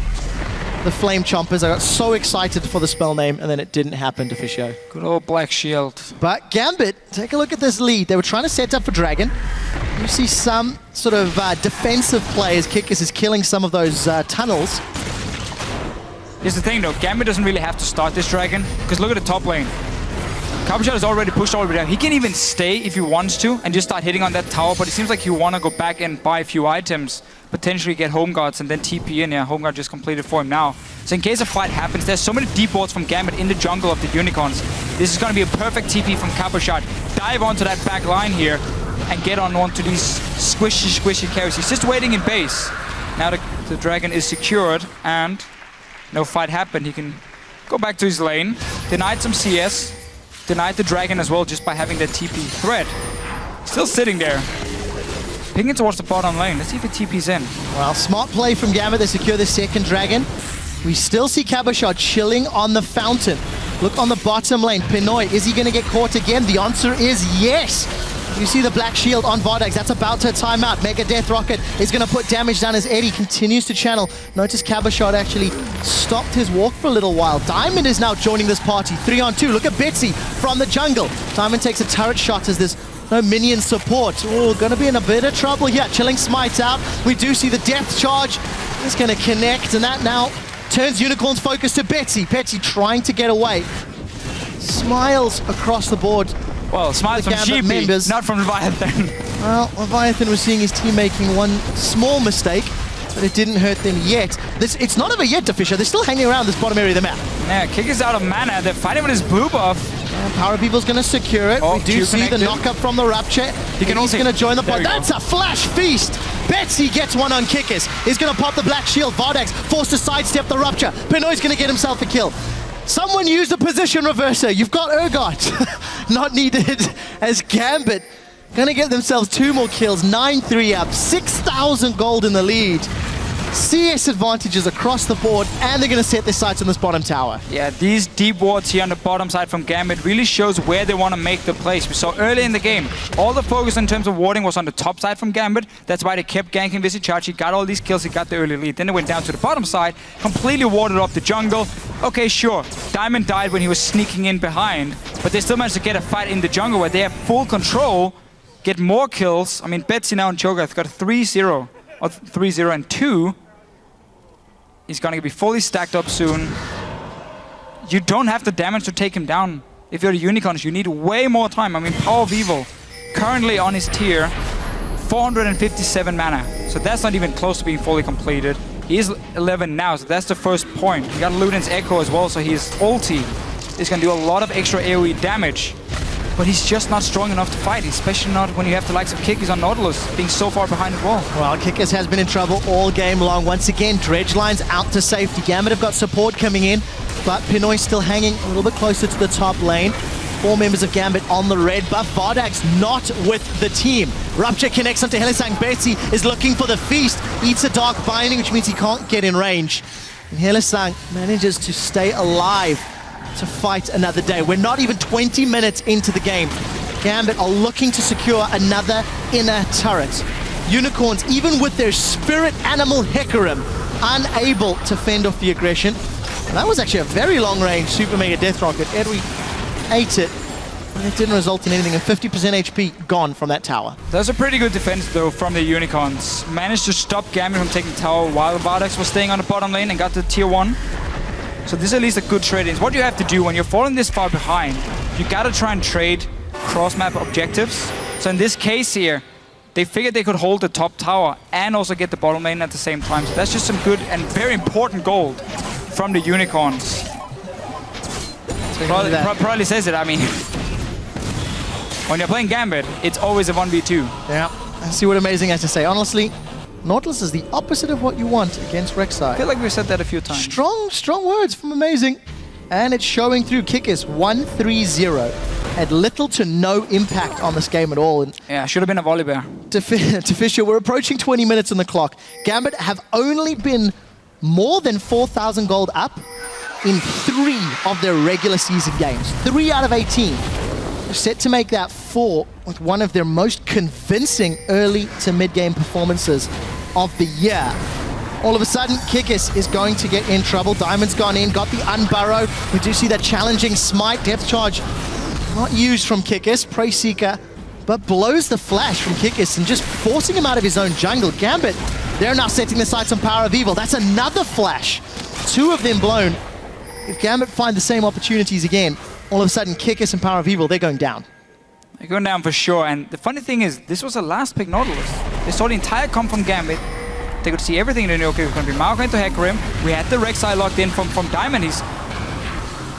the Flame Chompers. I got so excited for the spell name, and then it didn't happen to Fisher. Good old Black Shield. But Gambit, take a look at this lead. They were trying to set up for Dragon. You see some sort of defensive play as Kikis is killing some of those tunnels. Here's the thing though, Gambit doesn't really have to start this dragon, because look at the top lane. Cabochard is already pushed all the way down. He can even stay if he wants to and just start hitting on that tower, but it seems like he want to go back and buy a few items, potentially get home guards and then TP in. Yeah, home guard just completed for him now. So in case a fight happens, there's so many deep wards from Gambit in the jungle of the Unicorns. This is going to be a perfect TP from Cabochard. Dive onto that back line here and get onto these squishy carries. He's just waiting in base. Now the dragon is secured and no fight happened. He can go back to his lane, denied some CS, denied the dragon as well just by having that TP threat. Still sitting there. Pinging towards the bottom lane. Let's see if it TP's in. Well, smart play from Gambit. They secure the second dragon. We still see Cabochard chilling on the fountain. Look on the bottom lane. Pinoy, is he going to get caught again? The answer is yes. You see the black shield on Vardags. That's about to time out. Mega Death Rocket is going to put damage down as Eddie continues to channel. Notice Cabochard actually stopped his walk for a little while. Diamond is now joining this party. 3-on-2. Look at Betsy from the jungle. Diamond takes a turret shot as there's no minion support. Oh, going to be in a bit of trouble here. Chilling Smite out. We do see the Death Charge is going to connect, and that now turns Unicorn's focus to Betsy. Betsy trying to get away. Smiles across the board. Well, smiles from Sheepy, members. Not from Leviathan. Well, Leviathan was seeing his team making one small mistake, but it didn't hurt them yet. It's not over yet, Fisher. They're still hanging around this bottom area of the map. Yeah, Kick is out of mana. They're fighting with his blue buff. Power of Evil's going to secure it. Oh, we do see the knock-up from the Rapture. He's going to join the pod. That's a flash feast. Betsy gets one on Kickers. He's going to pop the black shield. Vardags forced to sidestep the Rupture. Pinoy's going to get himself a kill. Someone used a position reverser. You've got Urgot. Not needed as Gambit going to get themselves 2 more kills. 9-3 up. 6,000 gold in the lead. CS advantages across the board, and they're going to set their sights on this bottom tower. Yeah, these deep wards here on the bottom side from Gambit really shows where they want to make the plays. We saw early in the game, all the focus in terms of warding was on the top side from Gambit. That's why they kept ganking Visichachi, got all these kills, he got the early lead. Then they went down to the bottom side, completely warded off the jungle. Okay, sure, Diamond died when he was sneaking in behind, but they still managed to get a fight in the jungle where they have full control, get more kills. I mean, Betsy now and Cho'Gath got a 3-0, or 3-0 and 2. He's going to be fully stacked up soon. You don't have the damage to take him down. If you're the Unicorns, you need way more time. I mean, Power of Evil, currently on his tier, 457 mana. So that's not even close to being fully completed. He is 11 now, so that's the first point. You got Luden's Echo as well, so his ulti is going to do a lot of extra AoE damage. But he's just not strong enough to fight, especially not when you have the likes of Kickers on Nautilus being so far behind as well. Well, Kickers has been in trouble all game long. Once again, Dredge Line's out to safety. Gambit have got support coming in, but Pinoy still hanging a little bit closer to the top lane. 4 members of Gambit on the red buff. Vardags not with the team. Rupture connects onto Helisang. Betsy is looking for the feast. Eats a dark binding, which means he can't get in range. And Helisang manages to stay alive to fight another day. We're not even 20 minutes into the game. Gambit are looking to secure another inner turret. Unicorns, even with their spirit animal Hecarim, unable to fend off the aggression. And that was actually a very long-range Super Mega Death Rocket. Edwy ate it, but it didn't result in anything. And 50% HP gone from that tower. That's a pretty good defense, though, from the Unicorns. Managed to stop Gambit from taking the tower while Vardags was staying on the bottom lane and got the tier 1. So this is at least a good trade-in. What you have to do when you're falling this far behind, you gotta try and trade cross-map objectives. So in this case here, they figured they could hold the top tower and also get the bottom lane at the same time. So that's just some good and very important gold from the Unicorns. Probably says it, I mean. When you're playing Gambit, it's always a 1v2. Yeah, I see what Amazing has to say. Honestly, Nautilus is the opposite of what you want against Rek'Sai. I feel like we've said that a few times. Strong words from Amazing. And it's showing through. Kickers 1-3-0. Had little to no impact on this game at all. And yeah, should have been a Volibear. To Fisher, we're approaching 20 minutes on the clock. Gambit have only been more than 4,000 gold up in 3 of their regular season games. 3 out of 18. They're set to make that 4 with one of their most convincing early to mid-game performances of the year. All of a sudden, Kickers is going to get in trouble. Diamond's gone in, got the unburrow. We do see that challenging smite. Depth charge not used from Kickers. Prey Seeker, but blows the flash from Kickers and just forcing him out of his own jungle. Gambit, they're now setting the sights on Power of Evil. That's another flash 2 of them blown. If Gambit find the same opportunities again, all of a sudden Kickus and Power of Evil, they're going down. They're going down for sure, and the funny thing is, this was the last pick Nautilus. They saw the entire comp from Gambit. They could see everything. They knew, okay, it's going to be Maokai into Hecarim. We had the Rek'Sai locked in from Diamond. He's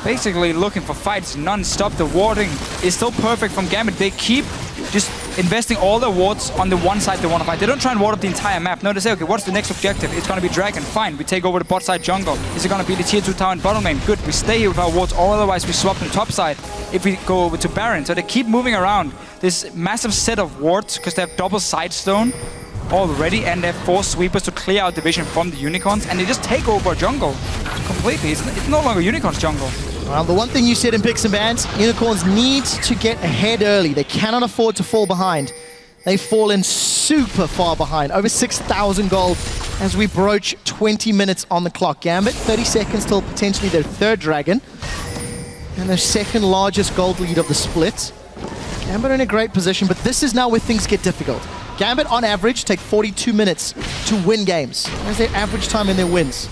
basically looking for fights non-stop. The warding is still perfect from Gambit. They keep just investing all their wards on the one side they want to fight. They don't try and ward up the entire map. No, they say, okay, what's the next objective? It's going to be Dragon. Fine, we take over the bot side jungle. Is it going to be the tier 2 tower and bottom lane? Good, we stay here with our wards, or otherwise we swap to the top side if we go over to Baron. So they keep moving around this massive set of wards because they have double side stone already, and they have 4 sweepers to clear out the vision from the Unicorns, and they just take over a jungle completely. It's no longer Unicorns jungle. Well, the one thing you said in Picks and Bans, Unicorns need to get ahead early. They cannot afford to fall behind. They've fallen super far behind, over 6,000 gold as we broach 20 minutes on the clock. Gambit, 30 seconds till potentially their 3rd dragon, and their 2nd largest gold lead of the split. Gambit are in a great position, but this is now where things get difficult. Gambit, on average, take 42 minutes to win games. That's their average time in their wins.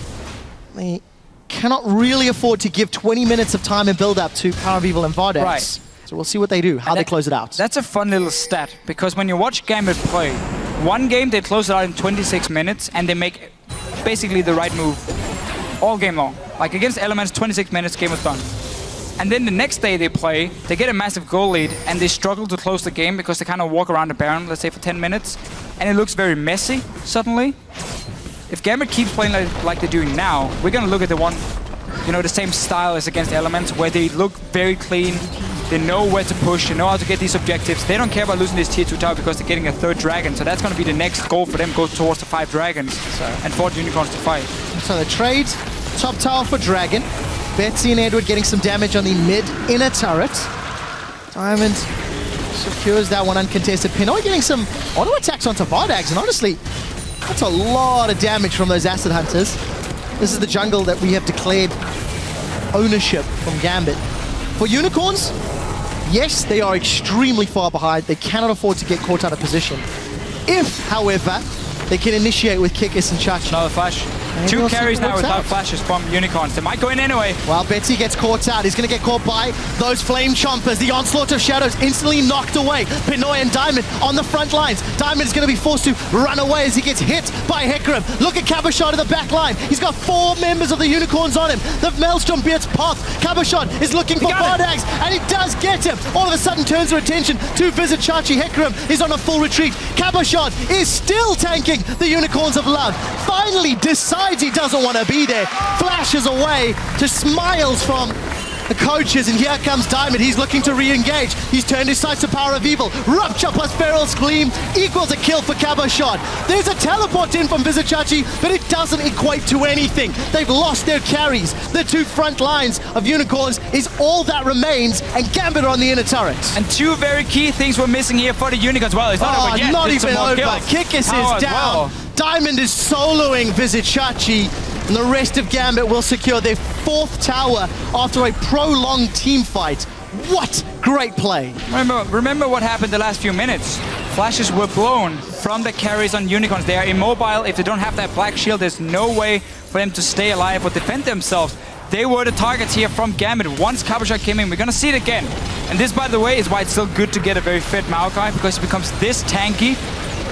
They cannot really afford to give 20 minutes of time and build-up to Power of Evil and Vardax. Right. So we'll see what they do, how they close it out. That's a fun little stat, because when you watch Gambit play, one game they close it out in 26 minutes, and they make basically the right move all game long. Like against Elements, 26 minutes, game was done. And then the next day they play, they get a massive goal lead, and they struggle to close the game because they kind of walk around the Baron, let's say for 10 minutes, and it looks very messy suddenly. If Gambit keeps playing like they're doing now, we're going to look at the one, you know, the same style as against Elements, where they look very clean, they know where to push, they know how to get these objectives. They don't care about losing this tier 2 tower because they're getting a 3rd dragon, so that's going to be the next goal for them, go towards the 5 dragons and 4 unicorns to fight. So the trade, top tower for dragon. Betsy and Edward getting some damage on the mid-inner turret. Diamond secures that one uncontested. Pinoy getting some auto attacks onto Vardax, and honestly, that's a lot of damage from those Acid Hunters. This is the jungle that we have declared ownership from Gambit. For Unicorns, yes, they are extremely far behind. They cannot afford to get caught out of position. If, however, they can initiate with Kickus and Chachi. Another flash. 2 carries now without flashes from Unicorns. They might go in anyway. Well, Betsy gets caught out. He's going to get caught by those Flame Chompers. The Onslaught of Shadows instantly knocked away. Pinoy and Diamond on the front lines. Diamond is going to be forced to run away as he gets hit by Hecarim. Look at Cabochon in the back line. He's got 4 members of the Unicorns on him. The Maelstrom beats path. Cabochon is looking for Vardax, and he does get him. All of a sudden turns her attention to visit Chachi. Hecarim is on a full retreat. Cabochon is still tanking the Unicorns of Love. Finally decides he doesn't want to be there. Flashes away to smiles from the coaches, and here comes Diamond. He's looking to re-engage. He's turned his sights to Power of Evil. Rupture plus Feral's Gleam equals a kill for Cabochon. There's a teleport in from Vizichachi, but it doesn't equate to anything. They've lost their carries. The 2 front lines of Unicorns is all that remains, and Gambit on the inner turret. And 2 very key things we're missing here for the Unicorns. Well, it's not over yet. Not even over. Kickus is down. Well. Diamond is soloing Vizichachi, and the rest of Gambit will secure their 4th tower after a prolonged team fight. What great play. Remember what happened the last few minutes. Flashes were blown from the carries on Unicorns. They are immobile. If they don't have that black shield, there's no way for them to stay alive or defend themselves. They were the targets here from Gambit. Once Cabochon came in, we're going to see it again. And this, by the way, is why it's still good to get a very fit Maokai, because he becomes this tanky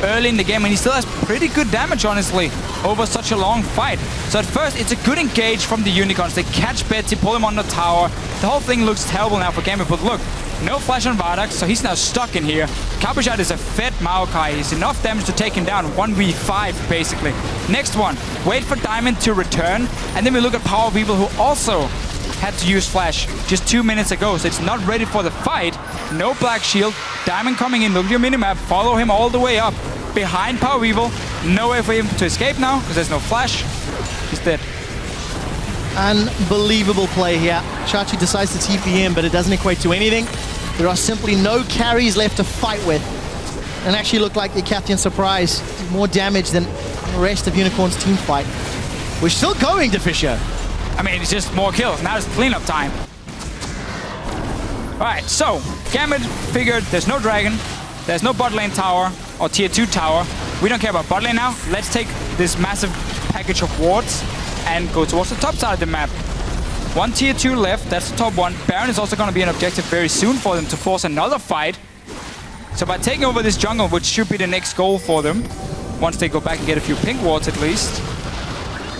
early in the game, and he still has pretty good damage, honestly, over such a long fight. So at first, it's a good engage from the Unicorns. They catch Betsy, pull him on the tower. The whole thing looks terrible now for Gambit, but look, no flash on Vardax, so he's now stuck in here. Cabochon is a fed Maokai. He's enough damage to take him down, 1v5, basically. Next one, wait for Diamond to return, and then we look at Power of Evil, who also had to use flash just 2 minutes ago, so it's not ready for the fight. No black shield. Diamond coming in, look at your minimap, follow him all the way up. Behind Power of Evil, no way for him to escape now, because there's no flash. He's dead. Unbelievable play here. Chachi decides to TP in, but it doesn't equate to anything. There are simply no carries left to fight with. And actually look like the Captain Surprise. More damage than the rest of Unicorn's team fight. We're still going to Fisher. I mean, it's just more kills. Now it's cleanup time. Alright, so Gambit figured there's no dragon, there's no bot lane tower or tier 2 tower. We don't care about bot lane now. Let's take this massive package of wards and go towards the top side of the map. One tier 2 left, that's the top one. Baron is also going to be an objective very soon for them to force another fight. So by taking over this jungle, which should be the next goal for them, once they go back and get a few pink wards at least,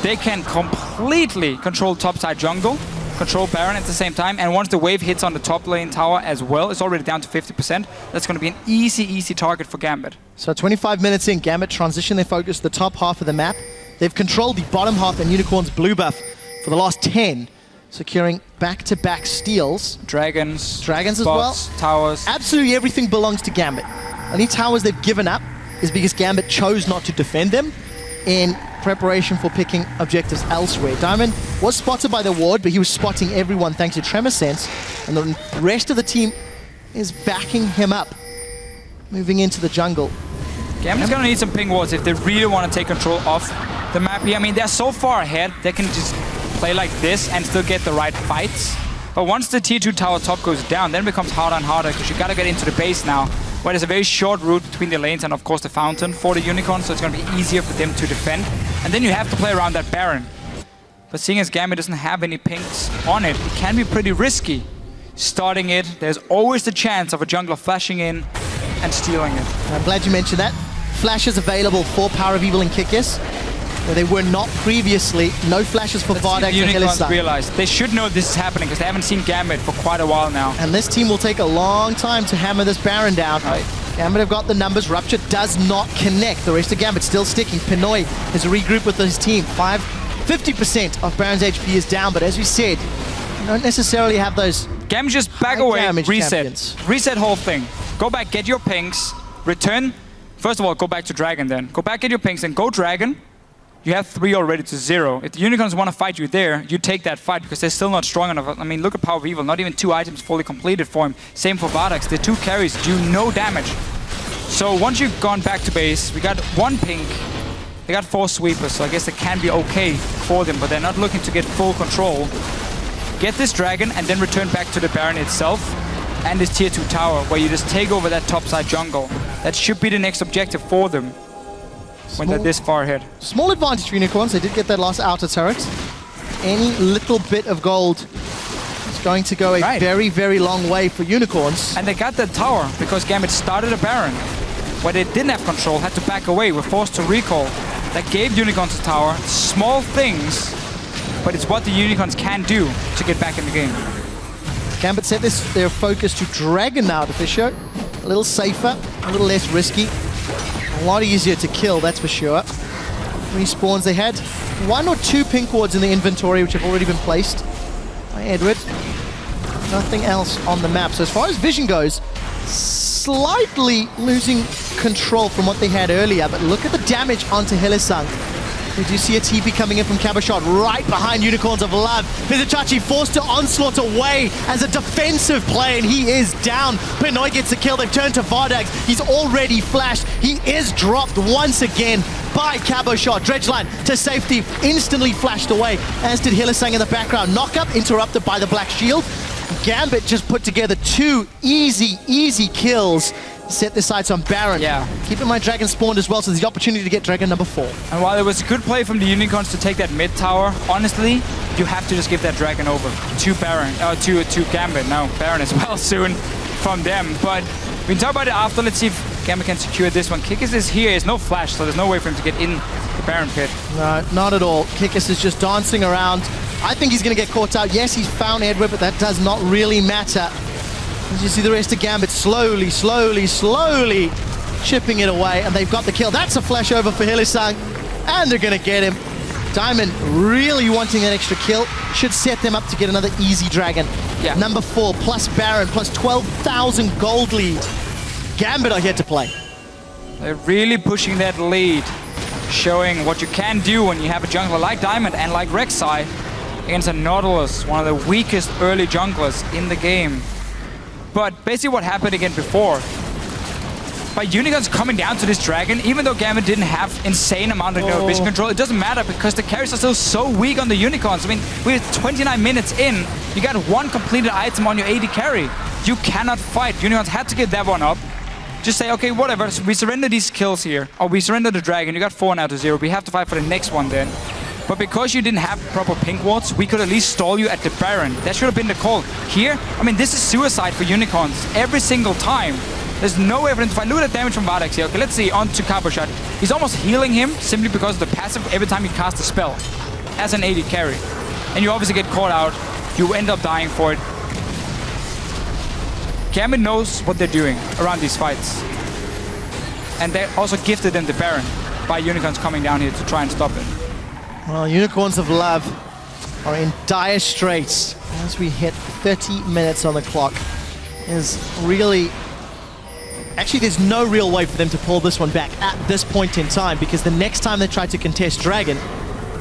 they can completely control topside jungle, control Baron at the same time, and once the wave hits on the top lane tower as well, it's already down to 50%. That's going to be an easy target for Gambit. So 25 minutes in, Gambit transition their focus to the top half of the map. They've controlled the bottom half and Unicorn's blue buff for the last 10, securing back-to-back steals. Dragons as bots, well. Towers. Absolutely everything belongs to Gambit. Any towers they've given up is because Gambit chose not to defend them in preparation for picking objectives elsewhere. Diamond was spotted by the ward, but he was spotting everyone thanks to Tremor Sense, and the rest of the team is backing him up, moving into the jungle. Gambit's gonna need some ping wards if they really want to take control of the map here. I mean, they're so far ahead, they can just play like this and still get the right fights. But once the tier 2 tower top goes down, then it becomes harder and harder because you gotta get into the base now, where there's a very short route between the lanes and of course the fountain for the Unicorn, so it's gonna be easier for them to defend. And then you have to play around that Baron. But seeing as Gambit doesn't have any pinks on it, it can be pretty risky. Starting it, there's always the chance of a jungler flashing in and stealing it. I'm glad you mentioned that. Flashes available for Power of Evil and Kikis, where they were not previously. No flashes for Vardax and Unicorns Hillisang. realize they should know this is happening because they haven't seen Gambit for quite a while now. And this team will take a long time to hammer this Baron down. Right. Gambit have got the numbers. Rupture does not connect. The rest of Gambit still sticking. Pinoy has regrouped with his team. 50% of Baron's HP is down, but as we said, you don't necessarily have those. Gambit just back away, reset. Champions. Reset whole thing. Go back, get your pinks, return. First of all, go back to Dragon then. Go back, get your pinks, and go Dragon. You have 3 already to 0. If the Unicorns want to fight you there, you take that fight because they're still not strong enough. I mean, look at Power of Evil. Not even 2 items fully completed for him. Same for Vardax. The 2 carries do no damage. So once you've gone back to base, we got 1 pink. They got 4 sweepers, so I guess it can be okay for them, but they're not looking to get full control. Get this Dragon and then return back to the Baron itself and this tier 2 tower where you just take over that topside jungle. That should be the next objective for them. When they're this far ahead. Small advantage for Unicorns. They did get that last outer turret. Any little bit of gold is going to go a very, very long way for Unicorns. And they got that tower because Gambit started a Baron where they didn't have control, had to back away, were forced to recall. That gave Unicorns a tower. Small things, but it's what the Unicorns can do to get back in the game. Gambit set their focus to Dragon now to Fisher. A little safer, a little less risky. A lot easier to kill, that's for sure. Respawns, they had 1 or 2 pink wards in the inventory, which have already been placed by Edward. Nothing else on the map. So as far as vision goes, slightly losing control from what they had earlier, but look at the damage onto Hillisang. We do see a TP coming in from Cabochon right behind Unicorns of Love. Mizuchachi forced to onslaught away as a defensive play, and he is down. Pinoy gets the kill. They've turned to Vardax. He's already flashed. He is dropped once again by Cabochon. Dredgeline to safety, instantly flashed away, as did Hillisang in the background. Knockup interrupted by the Black Shield. Gambit just put together 2 easy kills. Set their sights on Baron. Yeah. Keep in mind Dragon spawned as well, so there's the opportunity to get Dragon number 4. And while it was a good play from the Unicorns to take that mid tower, honestly, you have to just give that Dragon over to Baron, to Gambit. No, Baron as well soon from them. But we can talk about it after. Let's see if Gambit can secure this one. Kikis is here. There's no flash, so there's no way for him to get in the Baron pit. No, not at all. Kikis is just dancing around. I think he's going to get caught out. Yes, he's found Edward, but that does not really matter. As you see the rest of Gambit slowly chipping it away, and they've got the kill. That's a flash over for Hillisang, and they're going to get him. Diamond really wanting that extra kill. Should set them up to get another easy Dragon. Yeah. Number 4 plus Baron plus 12,000 gold lead. Gambit are here to play. They're really pushing that lead, showing what you can do when you have a jungler like Diamond and like Rek'Sai against a Nautilus, one of the weakest early junglers in the game. But basically what happened again before, by Unicorns coming down to this Dragon, even though Gambit didn't have insane amount of vision control, it doesn't matter because the carries are still so weak on the Unicorns. I mean, we're 29 minutes in, you got 1 completed item on your AD carry. You cannot fight. Unicorns had to give that one up. Just say, okay, whatever, we surrender these kills here. Or we surrender the Dragon, you got 4 now to 0. We have to fight for the next one then. But because you didn't have proper pink wards, we could at least stall you at the Baron. That should have been the call. Here, I mean, this is suicide for Unicorns every single time. There's no evidence. If I look at the damage from Vardax here, okay, let's see, on to Caboshot. He's almost healing him simply because of the passive every time he casts a spell as an AD carry. And you obviously get caught out. You end up dying for it. Gambit knows what they're doing around these fights. And they also gifted them the Baron by Unicorns coming down here to try and stop it. Well, Unicorns of Love are in dire straits as we hit 30 minutes on the clock. There's really... Actually, there's no real way for them to pull this one back at this point in time, because the next time they try to contest Dragon,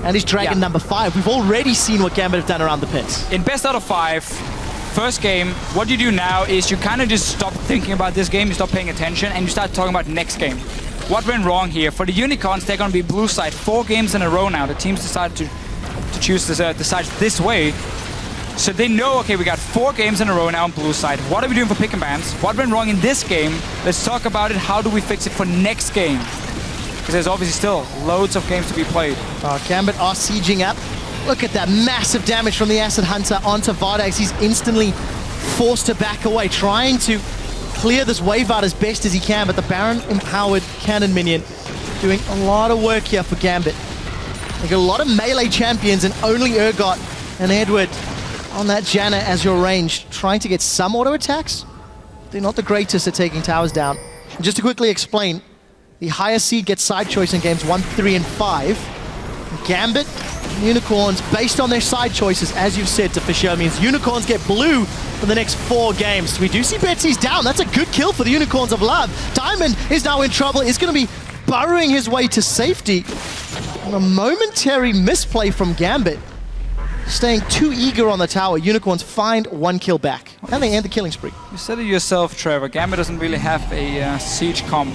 and it's Dragon number 5, we've already seen what Gambit have done around the pits. In best out of 5, first game, what you do now is you kind of just stop thinking about this game, you stop paying attention, and you start talking about next game. What went wrong here? For the Unicorns, they're going to be blue side 4 games in a row now. The teams decided to choose the sides this way. So they know, okay, we got 4 games in a row now on blue side. What are we doing for pick and bans? What went wrong in this game? Let's talk about it. How do we fix it for next game? Because there's obviously still loads of games to be played. Gambit are sieging up. Look at that massive damage from the Acid Hunter onto Vardax. He's instantly forced to back away, trying to clear this wave out as best as he can, but the Baron-empowered cannon minion doing a lot of work here for Gambit. They got a lot of melee champions, and only Urgot and Edward on that Janna as your range, trying to get some auto attacks. They're not the greatest at taking towers down. And just to quickly explain, the higher seed gets side choice in games 1, 3, and 5. Gambit, Unicorns, based on their side choices, as you've said, to Fisher, means Unicorns get blue for the next 4 games. We do see Betsy's down. That's a good kill for the Unicorns of Love. Diamond is now in trouble. He's going to be burrowing his way to safety. And a momentary misplay from Gambit. Staying too eager on the tower, Unicorns find 1 kill back. And they end the killing spree. You said it yourself, Trevor. Gambit doesn't really have a siege comp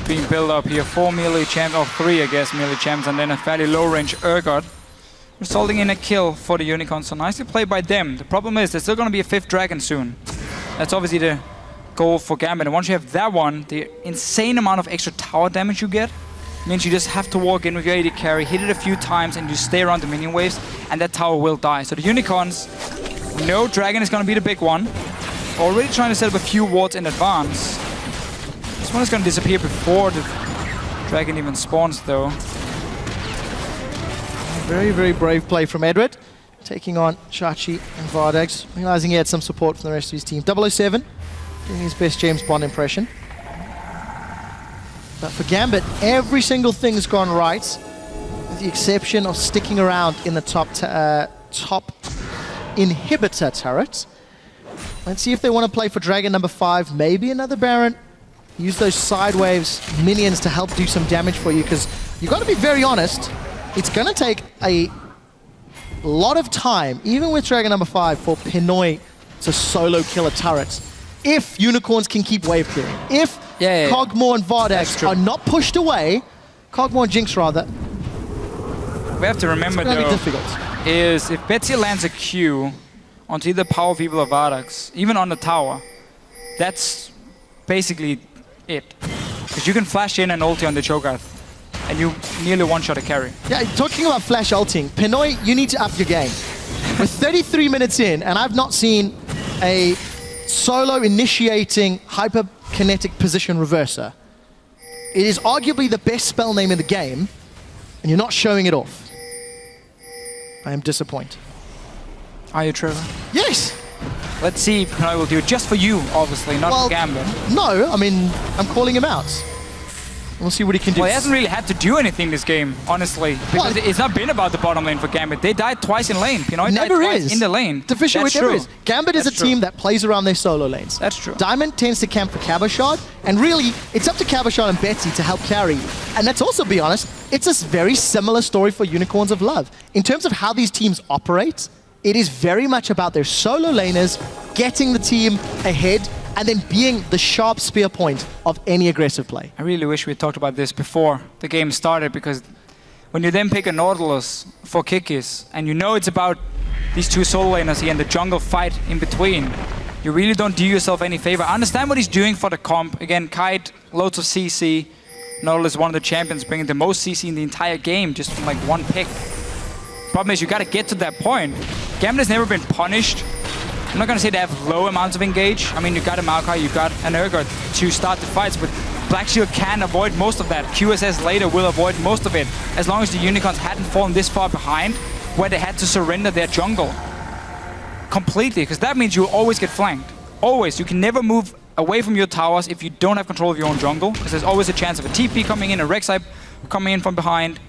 being built up here. 4 melee champs, or 3, I guess, melee champs, and then a fairly low-range Urgot, resulting in a kill for the Unicorns. So nicely played by them. The problem is there's still going to be a 5th dragon soon. That's obviously the goal for Gambit. And once you have that one, the insane amount of extra tower damage you get means you just have to walk in with your AD carry, hit it a few times, and you stay around the minion waves, and that tower will die. So the Unicorns know Dragon is going to be the big one. Already trying to set up a few wards in advance. This one is going to disappear before the Dragon even spawns, though. Very, very brave play from Edward, taking on Chachi and Vardax, realizing he had some support from the rest of his team. 007 doing his best James Bond impression. But for Gambit, every single thing has gone right, with the exception of sticking around in the top inhibitor turret. Let's see if they want to play for Dragon number 5, maybe another Baron. Use those side waves minions to help do some damage for you, because you've got to be very honest, it's going to take a lot of time, even with Dragon number 5, for Pinoy to solo kill a turret. If Unicorns can keep wave clearing. If Kog'Maw and Vardax are not pushed away, Kog'Maw and Jinx rather, we have to remember, though, is if Betsy lands a Q onto either Power People or Vardax, even on the tower, that's basically it. Because you can flash in and ulti on the Cho'Gath, and you nearly one-shot a carry. Yeah, talking about flash ulting, Pinoy, you need to up your game. We're 33 minutes in, and I've not seen a solo initiating hyperkinetic position reverser. It is arguably the best spell name in the game, and you're not showing it off. I am disappointed. Are you, Trevor? Yes! Let's see if Pinoy will do it just for you, obviously, not for Gambit. No, I mean, I'm calling him out. We'll see what he can do. Well, he hasn't really had to do anything this game, honestly. Because it's not been about the bottom lane for Gambit. They died twice in lane. Pinoy died twice in the lane. Deficient never is. Gambit is a team that plays around their solo lanes. That's true. Diamond tends to camp for Caboshot, and really, it's up to Caboshot and Betsy to help carry. And let's also be honest, it's a very similar story for Unicorns of Love. In terms of how these teams operate, it is very much about their solo laners getting the team ahead and then being the sharp spear point of any aggressive play. I really wish we talked about this before the game started, because when you then pick a Nautilus for Kikis, and you know it's about these 2 solo laners here and the jungle fight in between, you really don't do yourself any favor. I understand what he's doing for the comp. Again, Kite, loads of CC. Nautilus is one of the champions bringing the most CC in the entire game just from like 1 pick. problem is you got to get to that point. Gambit has never been punished. I'm not going to say they have low amounts of engage. I mean, you got a Maokai, you got an Urgot to start the fights, but Black Shield can avoid most of that. QSS later will avoid most of it, as long as the Unicorns hadn't fallen this far behind, where they had to surrender their jungle completely, because that means you will always get flanked. Always. You can never move away from your towers if you don't have control of your own jungle, because there's always a chance of a TP coming in, a Rek'Sai coming in from behind.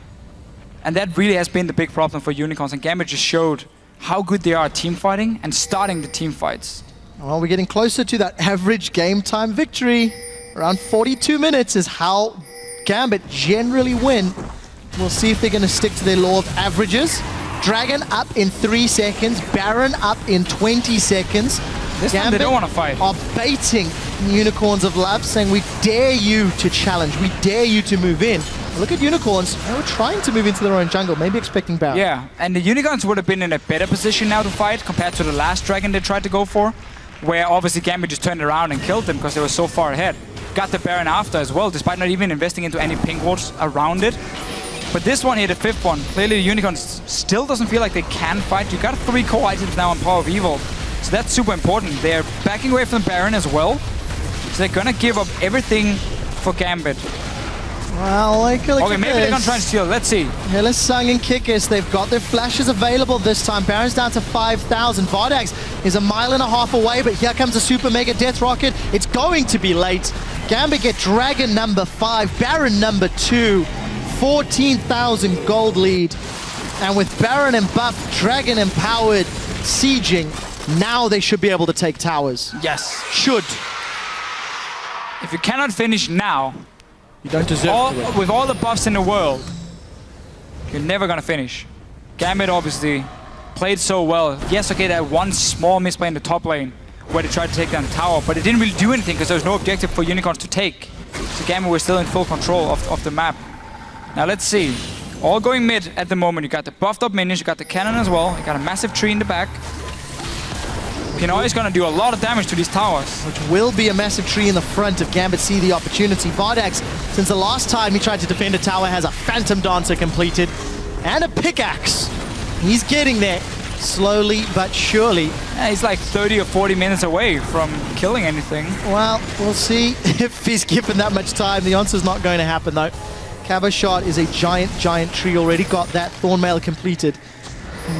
And that really has been the big problem for Unicorns, and Gambit just showed how good they are at team fighting and starting the team fights. Well, we're getting closer to that average game time victory. Around 42 minutes is how Gambit generally win. We'll see if they're going to stick to their law of averages. Dragon up in 3 seconds, Baron up in 20 seconds. This time they don't want to fight. Are baiting Unicorns of Love, saying we dare you to challenge, we dare you to move in. Look at Unicorns, they were trying to move into their own jungle, maybe expecting Baron. Yeah, and the Unicorns would have been in a better position now to fight compared to the last Dragon they tried to go for, where obviously Gambit just turned around and killed them because they were so far ahead. Got the Baron after as well, despite not even investing into any pink wards around it. But this one here, the 5th one, clearly the Unicorns still doesn't feel like they can fight. You got 3 core items now on Power of Evil, so that's super important. They're backing away from the Baron as well, so they're gonna give up everything for Gambit. Well, okay, maybe they're gonna try and steal. Let's see. Hylissang and Kikis, they've got their flashes available this time. Baron's down to 5,000. Vardags is 1.5 miles away, but here comes a super mega death rocket. It's going to be late. Gambit get Dragon number 5, Baron number 2, 14,000 gold lead. And with Baron and buff, Dragon empowered, sieging, now they should be able to take towers. Yes. Should. If you cannot finish now, you don't deserve to win. With all the buffs in the world, you're never gonna finish. Gambit obviously played so well. Yes, okay, that one small misplay in the top lane where they tried to take down the tower, but it didn't really do anything because there was no objective for Unicorns to take. So Gambit was still in full control of the map. Now let's see. All going mid at the moment. You got the buffed up minions, you got the cannon as well. You got a massive tree in the back. Pinoy is gonna do a lot of damage to these towers. Which will be a massive tree in the front if Gambit see the opportunity. Vardax, since the last time he tried to defend a tower, has a Phantom Dancer completed and a pickaxe. He's getting there slowly but surely. Yeah, he's like 30 or 40 minutes away from killing anything. Well, we'll see if he's given that much time. The answer's not going to happen though. Caboshot is a giant tree, already got that Thornmail completed.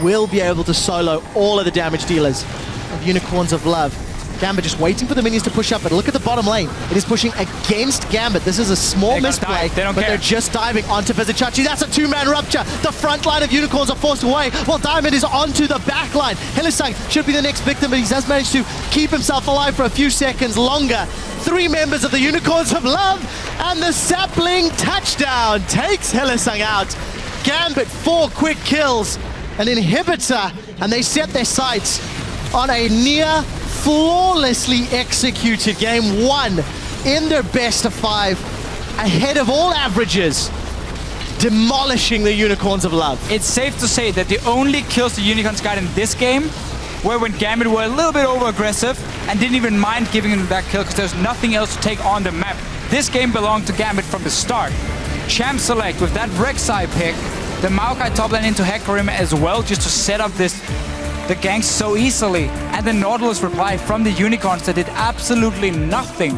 Will be able to solo all of the damage dealers of Unicorns of Love. Gambit just waiting for the minions to push up, but look at the bottom lane. It is pushing against Gambit. This is a small misplay, but they're just diving onto Vizichachi. That's a 2-man rupture. The front line of Unicorns are forced away, while Diamond is onto the back line. Hylissang should be the next victim, but he has managed to keep himself alive for a few seconds longer. 3 members of the Unicorns of Love, and the Sapling touchdown takes Hylissang out. Gambit 4 quick kills, an inhibitor, and they set their sights on a near flawlessly executed game 1 in their best of 5, ahead of all averages, demolishing the Unicorns of Love. It's safe to say that the only kills the Unicorns got in this game were when Gambit were a little bit over-aggressive and didn't even mind giving him that kill because there's nothing else to take on the map. This game belonged to Gambit from the start. Champ Select with that Rek'Sai pick, the Maokai top lane into Hecarim as well, just to set up the ganks so easily, and the Nautilus reply from the Unicorns that did absolutely nothing.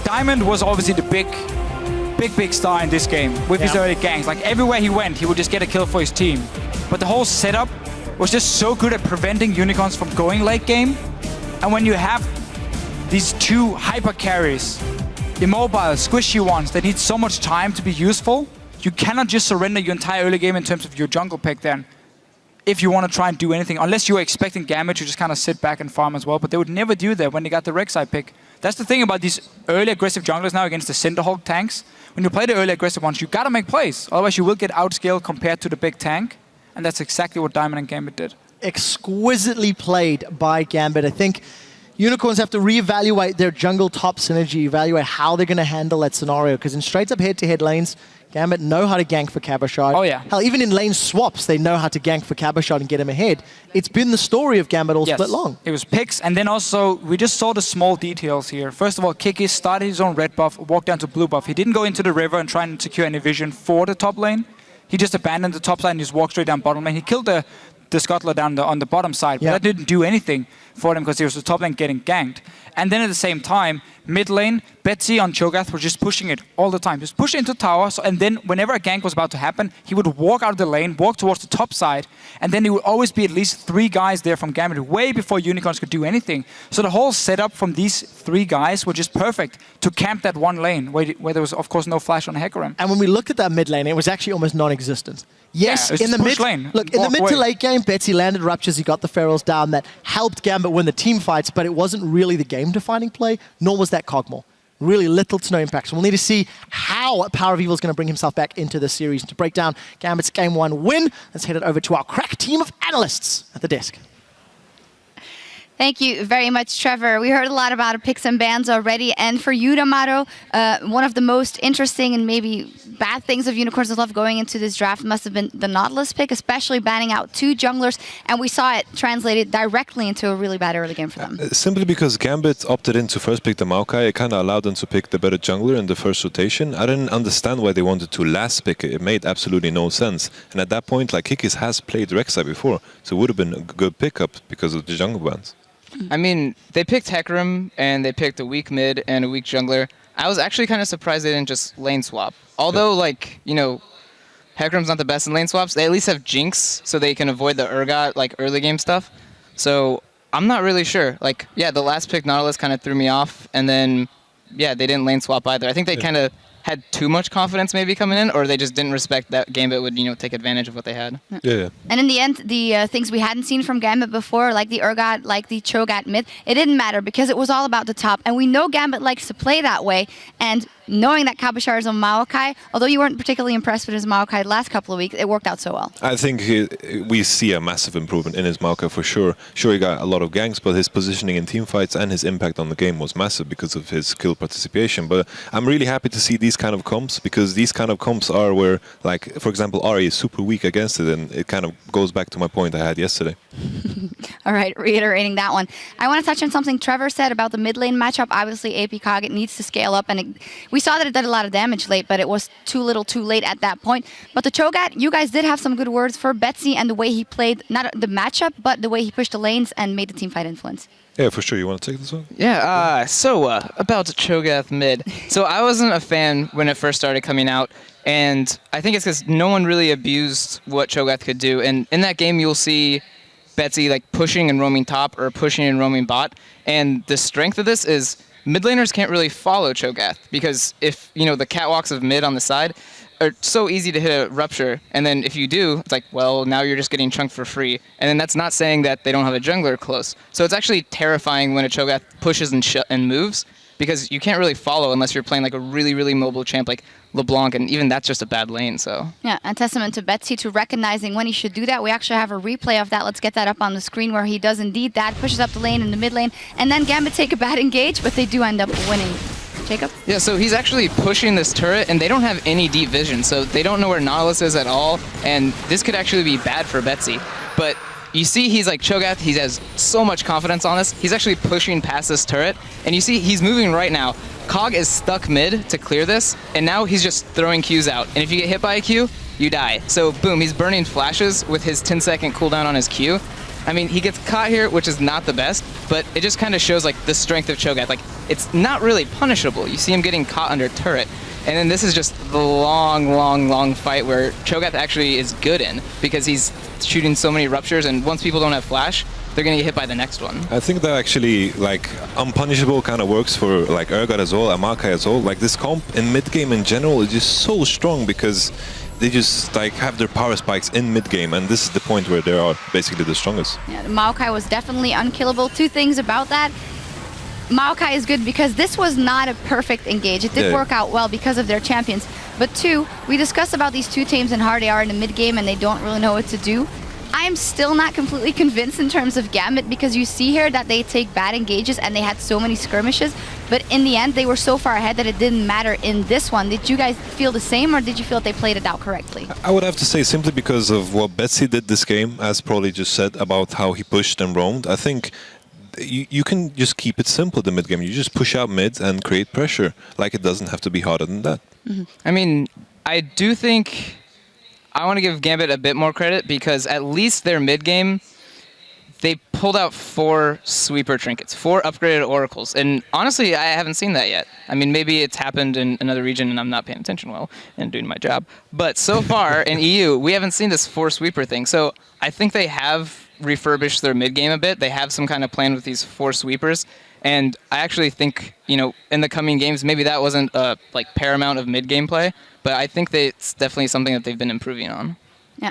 Diamond was obviously the big star in this game with his early ganks. Like everywhere he went, he would just get a kill for his team. But the whole setup was just so good at preventing Unicorns from going late game. And when you have these 2 hyper carries, immobile, squishy ones that need so much time to be useful, you cannot just surrender your entire early game in terms of your jungle pick then, if you want to try and do anything, unless you were expecting Gambit to just kind of sit back and farm as well, but they would never do that when they got the Rek'Sai pick. That's the thing about these early aggressive junglers now against the Cinderhawk tanks. When you play the early aggressive ones, you gotta make plays, otherwise you will get outscaled compared to the big tank, and that's exactly what Diamond and Gambit did. Exquisitely played by Gambit. I think Unicorns have to reevaluate their jungle top synergy, evaluate how they're going to handle that scenario, because in straight up head-to-head lanes, Gambit know how to gank for Caboshot. Oh, yeah. Hell, even in lane swaps, they know how to gank for Caboshot and get him ahead. It's been the story of Gambit all split long. It was picks, and then also, we just saw the small details here. First of all, Kiki started his own red buff, walked down to blue buff. He didn't go into the river and try and secure any vision for the top lane. he just abandoned the top side and just walked straight down bottom lane. He killed the scuttler down on the bottom side, but that didn't do anything for him because he was the top lane getting ganked. And then at the same time, mid lane, Betsy on Cho'Gath were just pushing it all the time. Just push into tower, and then whenever a gank was about to happen, he would walk out of the lane, walk towards the top side, and then there would always be at least 3 guys there from Gambit way before Unicorns could do anything. So the whole setup from these 3 guys were just perfect to camp that one lane where there was, of course, no flash on Hecarim. And when we looked at that mid lane, it was actually almost non-existent. Yes, in the mid lane. Look, in the mid to late game, Betsy landed ruptures. He got the ferals down that helped Gambit win the team fights, but it wasn't really the game-defining play, nor was that Cogmore. Really little to no impact. So we'll need to see how Power of Evil is going to bring himself back into the series. To break down Gambit's Game 1 win, let's head it over to our crack team of analysts at the desk. Thank you very much, Trevor. We heard a lot about picks and bans already. And for you, Damato, one of the most interesting and maybe bad things of Unicorns of Love going into this draft must have been the Nautilus pick, especially banning out 2 junglers. And we saw it translated directly into a really bad early game for them. Simply because Gambit opted in to first pick the Maokai, it kind of allowed them to pick the better jungler in the first rotation. I didn't understand why they wanted to last pick it. It made absolutely no sense. And at that point, like, Kikis has played Rek'Sai before, so it would have been a good pickup because of the jungle bans. I mean, they picked Hecarim, and they picked a weak mid and a weak jungler. I was actually kind of surprised they didn't just lane swap. Although, like, you know, Hecarim's not the best in lane swaps, they at least have Jinx, so they can avoid the Urgot, like, early game stuff. So, I'm not really sure. Like, yeah, the last pick, Nautilus, kind of threw me off, and then, yeah, they didn't lane swap either. I think they kind of had too much confidence maybe coming in, or they just didn't respect that Gambit would, you know, take advantage of what they had. Yeah. And in the end, the things we hadn't seen from Gambit before, like the Urgot, like the Cho'Gath mid, it didn't matter because it was all about the top. And we know Gambit likes to play that way. And knowing that Kabashar is on Maokai, although you weren't particularly impressed with his Maokai the last couple of weeks, it worked out so well. I think we see a massive improvement in his Maokai for sure. Sure, he got a lot of ganks, but his positioning in team fights and his impact on the game was massive because of his skill participation. But I'm really happy to see these kind of comps, because these kind of comps are where, like, for example, Ahri is super weak against it, and it kind of goes back to my point I had yesterday. All right, reiterating that one. I want to touch on something Trevor said about the mid lane matchup. Obviously, AP Kog, it needs to scale up, and we saw that it did a lot of damage late, but it was too little too late at that point. But the Cho'Gath, you guys did have some good words for Betsy and the way he played, not the matchup, but the way he pushed the lanes and made the team fight influence. Yeah, for sure. You want to take this one? Yeah, about Cho'Gath mid. So I wasn't a fan when it first started coming out, and I think it's because no one really abused what Cho'Gath could do. And in that game, you'll see Betsy like pushing and roaming top or pushing and roaming bot. And the strength of this is mid laners can't really follow Cho'Gath, because if, you know, the catwalks of mid on the side are so easy to hit a rupture, and then if you do, it's like, well, now you're just getting chunked for free. And then that's not saying that they don't have a jungler close. So it's actually terrifying when a Cho'Gath pushes and moves, because you can't really follow unless you're playing like a really, really mobile champ like LeBlanc, and even that's just a bad lane, so. Yeah, and testament to Betsy to recognizing when he should do that. We actually have a replay of that. Let's get that up on the screen where he does indeed that, pushes up the lane in the mid lane, and then Gambit take a bad engage, but they do end up winning. Jacob? Yeah, so he's actually pushing this turret, and they don't have any deep vision, so they don't know where Nautilus is at all, and this could actually be bad for Betsy. But you see he's like Cho'Gath, he has so much confidence on this. He's actually pushing past this turret, and you see he's moving right now. Cog is stuck mid to clear this, and now he's just throwing Qs out. And if you get hit by a Q, you die. So boom, he's burning flashes with his 10-second cooldown on his Q. I mean, he gets caught here, which is not the best, but it just kind of shows like the strength of Cho'Gath. Like, it's not really punishable. You see him getting caught under turret. And then this is just the long fight where Cho'Gath actually is good in, because he's shooting so many ruptures, and once people don't have flash, they're gonna get hit by the next one. I think that actually, like, unpunishable kind of works for like Urgot as well, Amakai as well. Like, this comp in mid game in general is just so strong, because they just like have their power spikes in mid game, and this is the point where they are basically the strongest. Yeah, the Maokai was definitely unkillable. 2 things about that. Maokai is good because this was not a perfect engage. It did work out well because of their champions. But 2, we discussed about these 2 teams and how they are in the mid game and they don't really know what to do. I am still not completely convinced in terms of Gambit, because you see here that they take bad engages and they had so many skirmishes, but in the end they were so far ahead that it didn't matter in this one. Did you guys feel the same, or did you feel that they played it out correctly? I would have to say simply because of what Betsy did this game, as Probably just said, about how he pushed and roamed. I think you can just keep it simple the mid game. You just push out mid and create pressure. Like, it doesn't have to be harder than that. I mean, I do think I want to give Gambit a bit more credit because at least their mid game, they pulled out 4 sweeper trinkets, 4 upgraded oracles. And honestly, I haven't seen that yet. I mean, maybe it's happened in another region and I'm not paying attention well and doing my job. But so far in EU, we haven't seen this 4 sweeper thing. So I think they have refurbished their mid game a bit. They have some kind of plan with these 4 sweepers. And I actually think, you know, in the coming games, maybe that wasn't a paramount of mid game play, but I think that it's definitely something that they've been improving on. Yeah.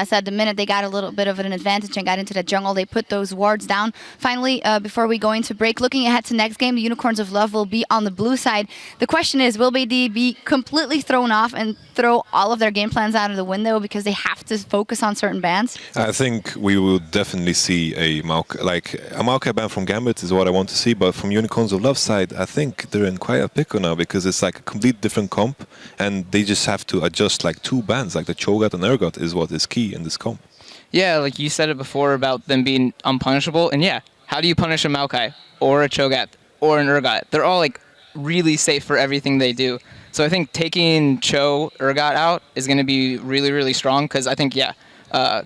So at the minute they got a little bit of an advantage and got into the jungle, they put those wards down. Finally, before we go into break, looking ahead to next game, the Unicorns of Love will be on the blue side. The question is, will BD be completely thrown off and throw all of their game plans out of the window because they have to focus on certain bans? I think we will definitely see a Maokai ban from Gambit is what I want to see, but from Unicorns of Love side, I think they're in quite a pickle now because it's like a complete different comp and they just have to adjust like 2 bans, like the Cho'Gath and Urgot is what is key in this comp. Yeah, like you said it before about them being unpunishable, and yeah, how do you punish a Maokai or a Cho'Gath or an Urgot? They're all like really safe for everything they do. So I think taking Urgot out is going to be really, really strong because I think, yeah,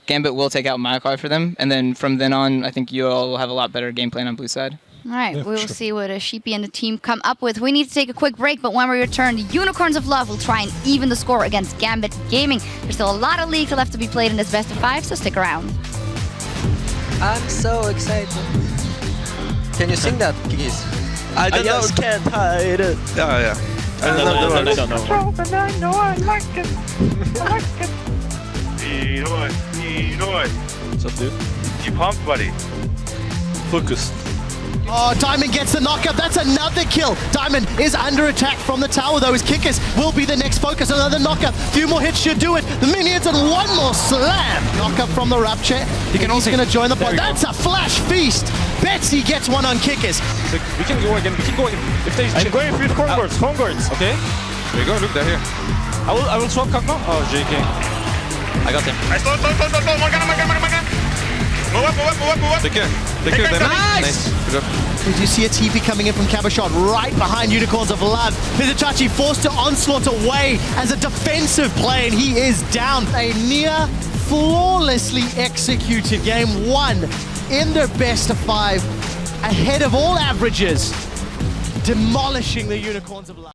Gambit will take out Maokai for them, and then from then on, I think UOL will have a lot better game plan on blue side. All right, we will see what Sheepy and the team come up with. We need to take a quick break, but when we return, the Unicorns of Love will try and even the score against Gambit Gaming. There's still a lot of leagues left to be played in this best of 5, so stick around. I'm so excited. Can you sing that, Kikis? I just can't hide it. Yeah. I don't know. And I know I like it. I like it. What's up, dude? You pumped, buddy? Focused. Oh, Diamond gets the knockup. That's another kill. Diamond is under attack from the tower, though. His kickers will be the next focus. Another knockup. Few more hits should do it. The minions and one more slam. Knockup from the Rapture. He's going to join the pod. That's a flash feast. Betsy gets one on kickers. We can go again. If they I'm going with Concords. Okay. There you go. Look, they're here. I will swap Kagno. Oh, JK. I got him. Morgana. Move up. Take care. Nice. Did you see a TP coming in from Cabochon right behind Unicorns of Love? Mizuchachi forced to onslaught away as a defensive play, and he is down. A near flawlessly executed game 1 in their best of 5, ahead of all averages, demolishing the Unicorns of Love.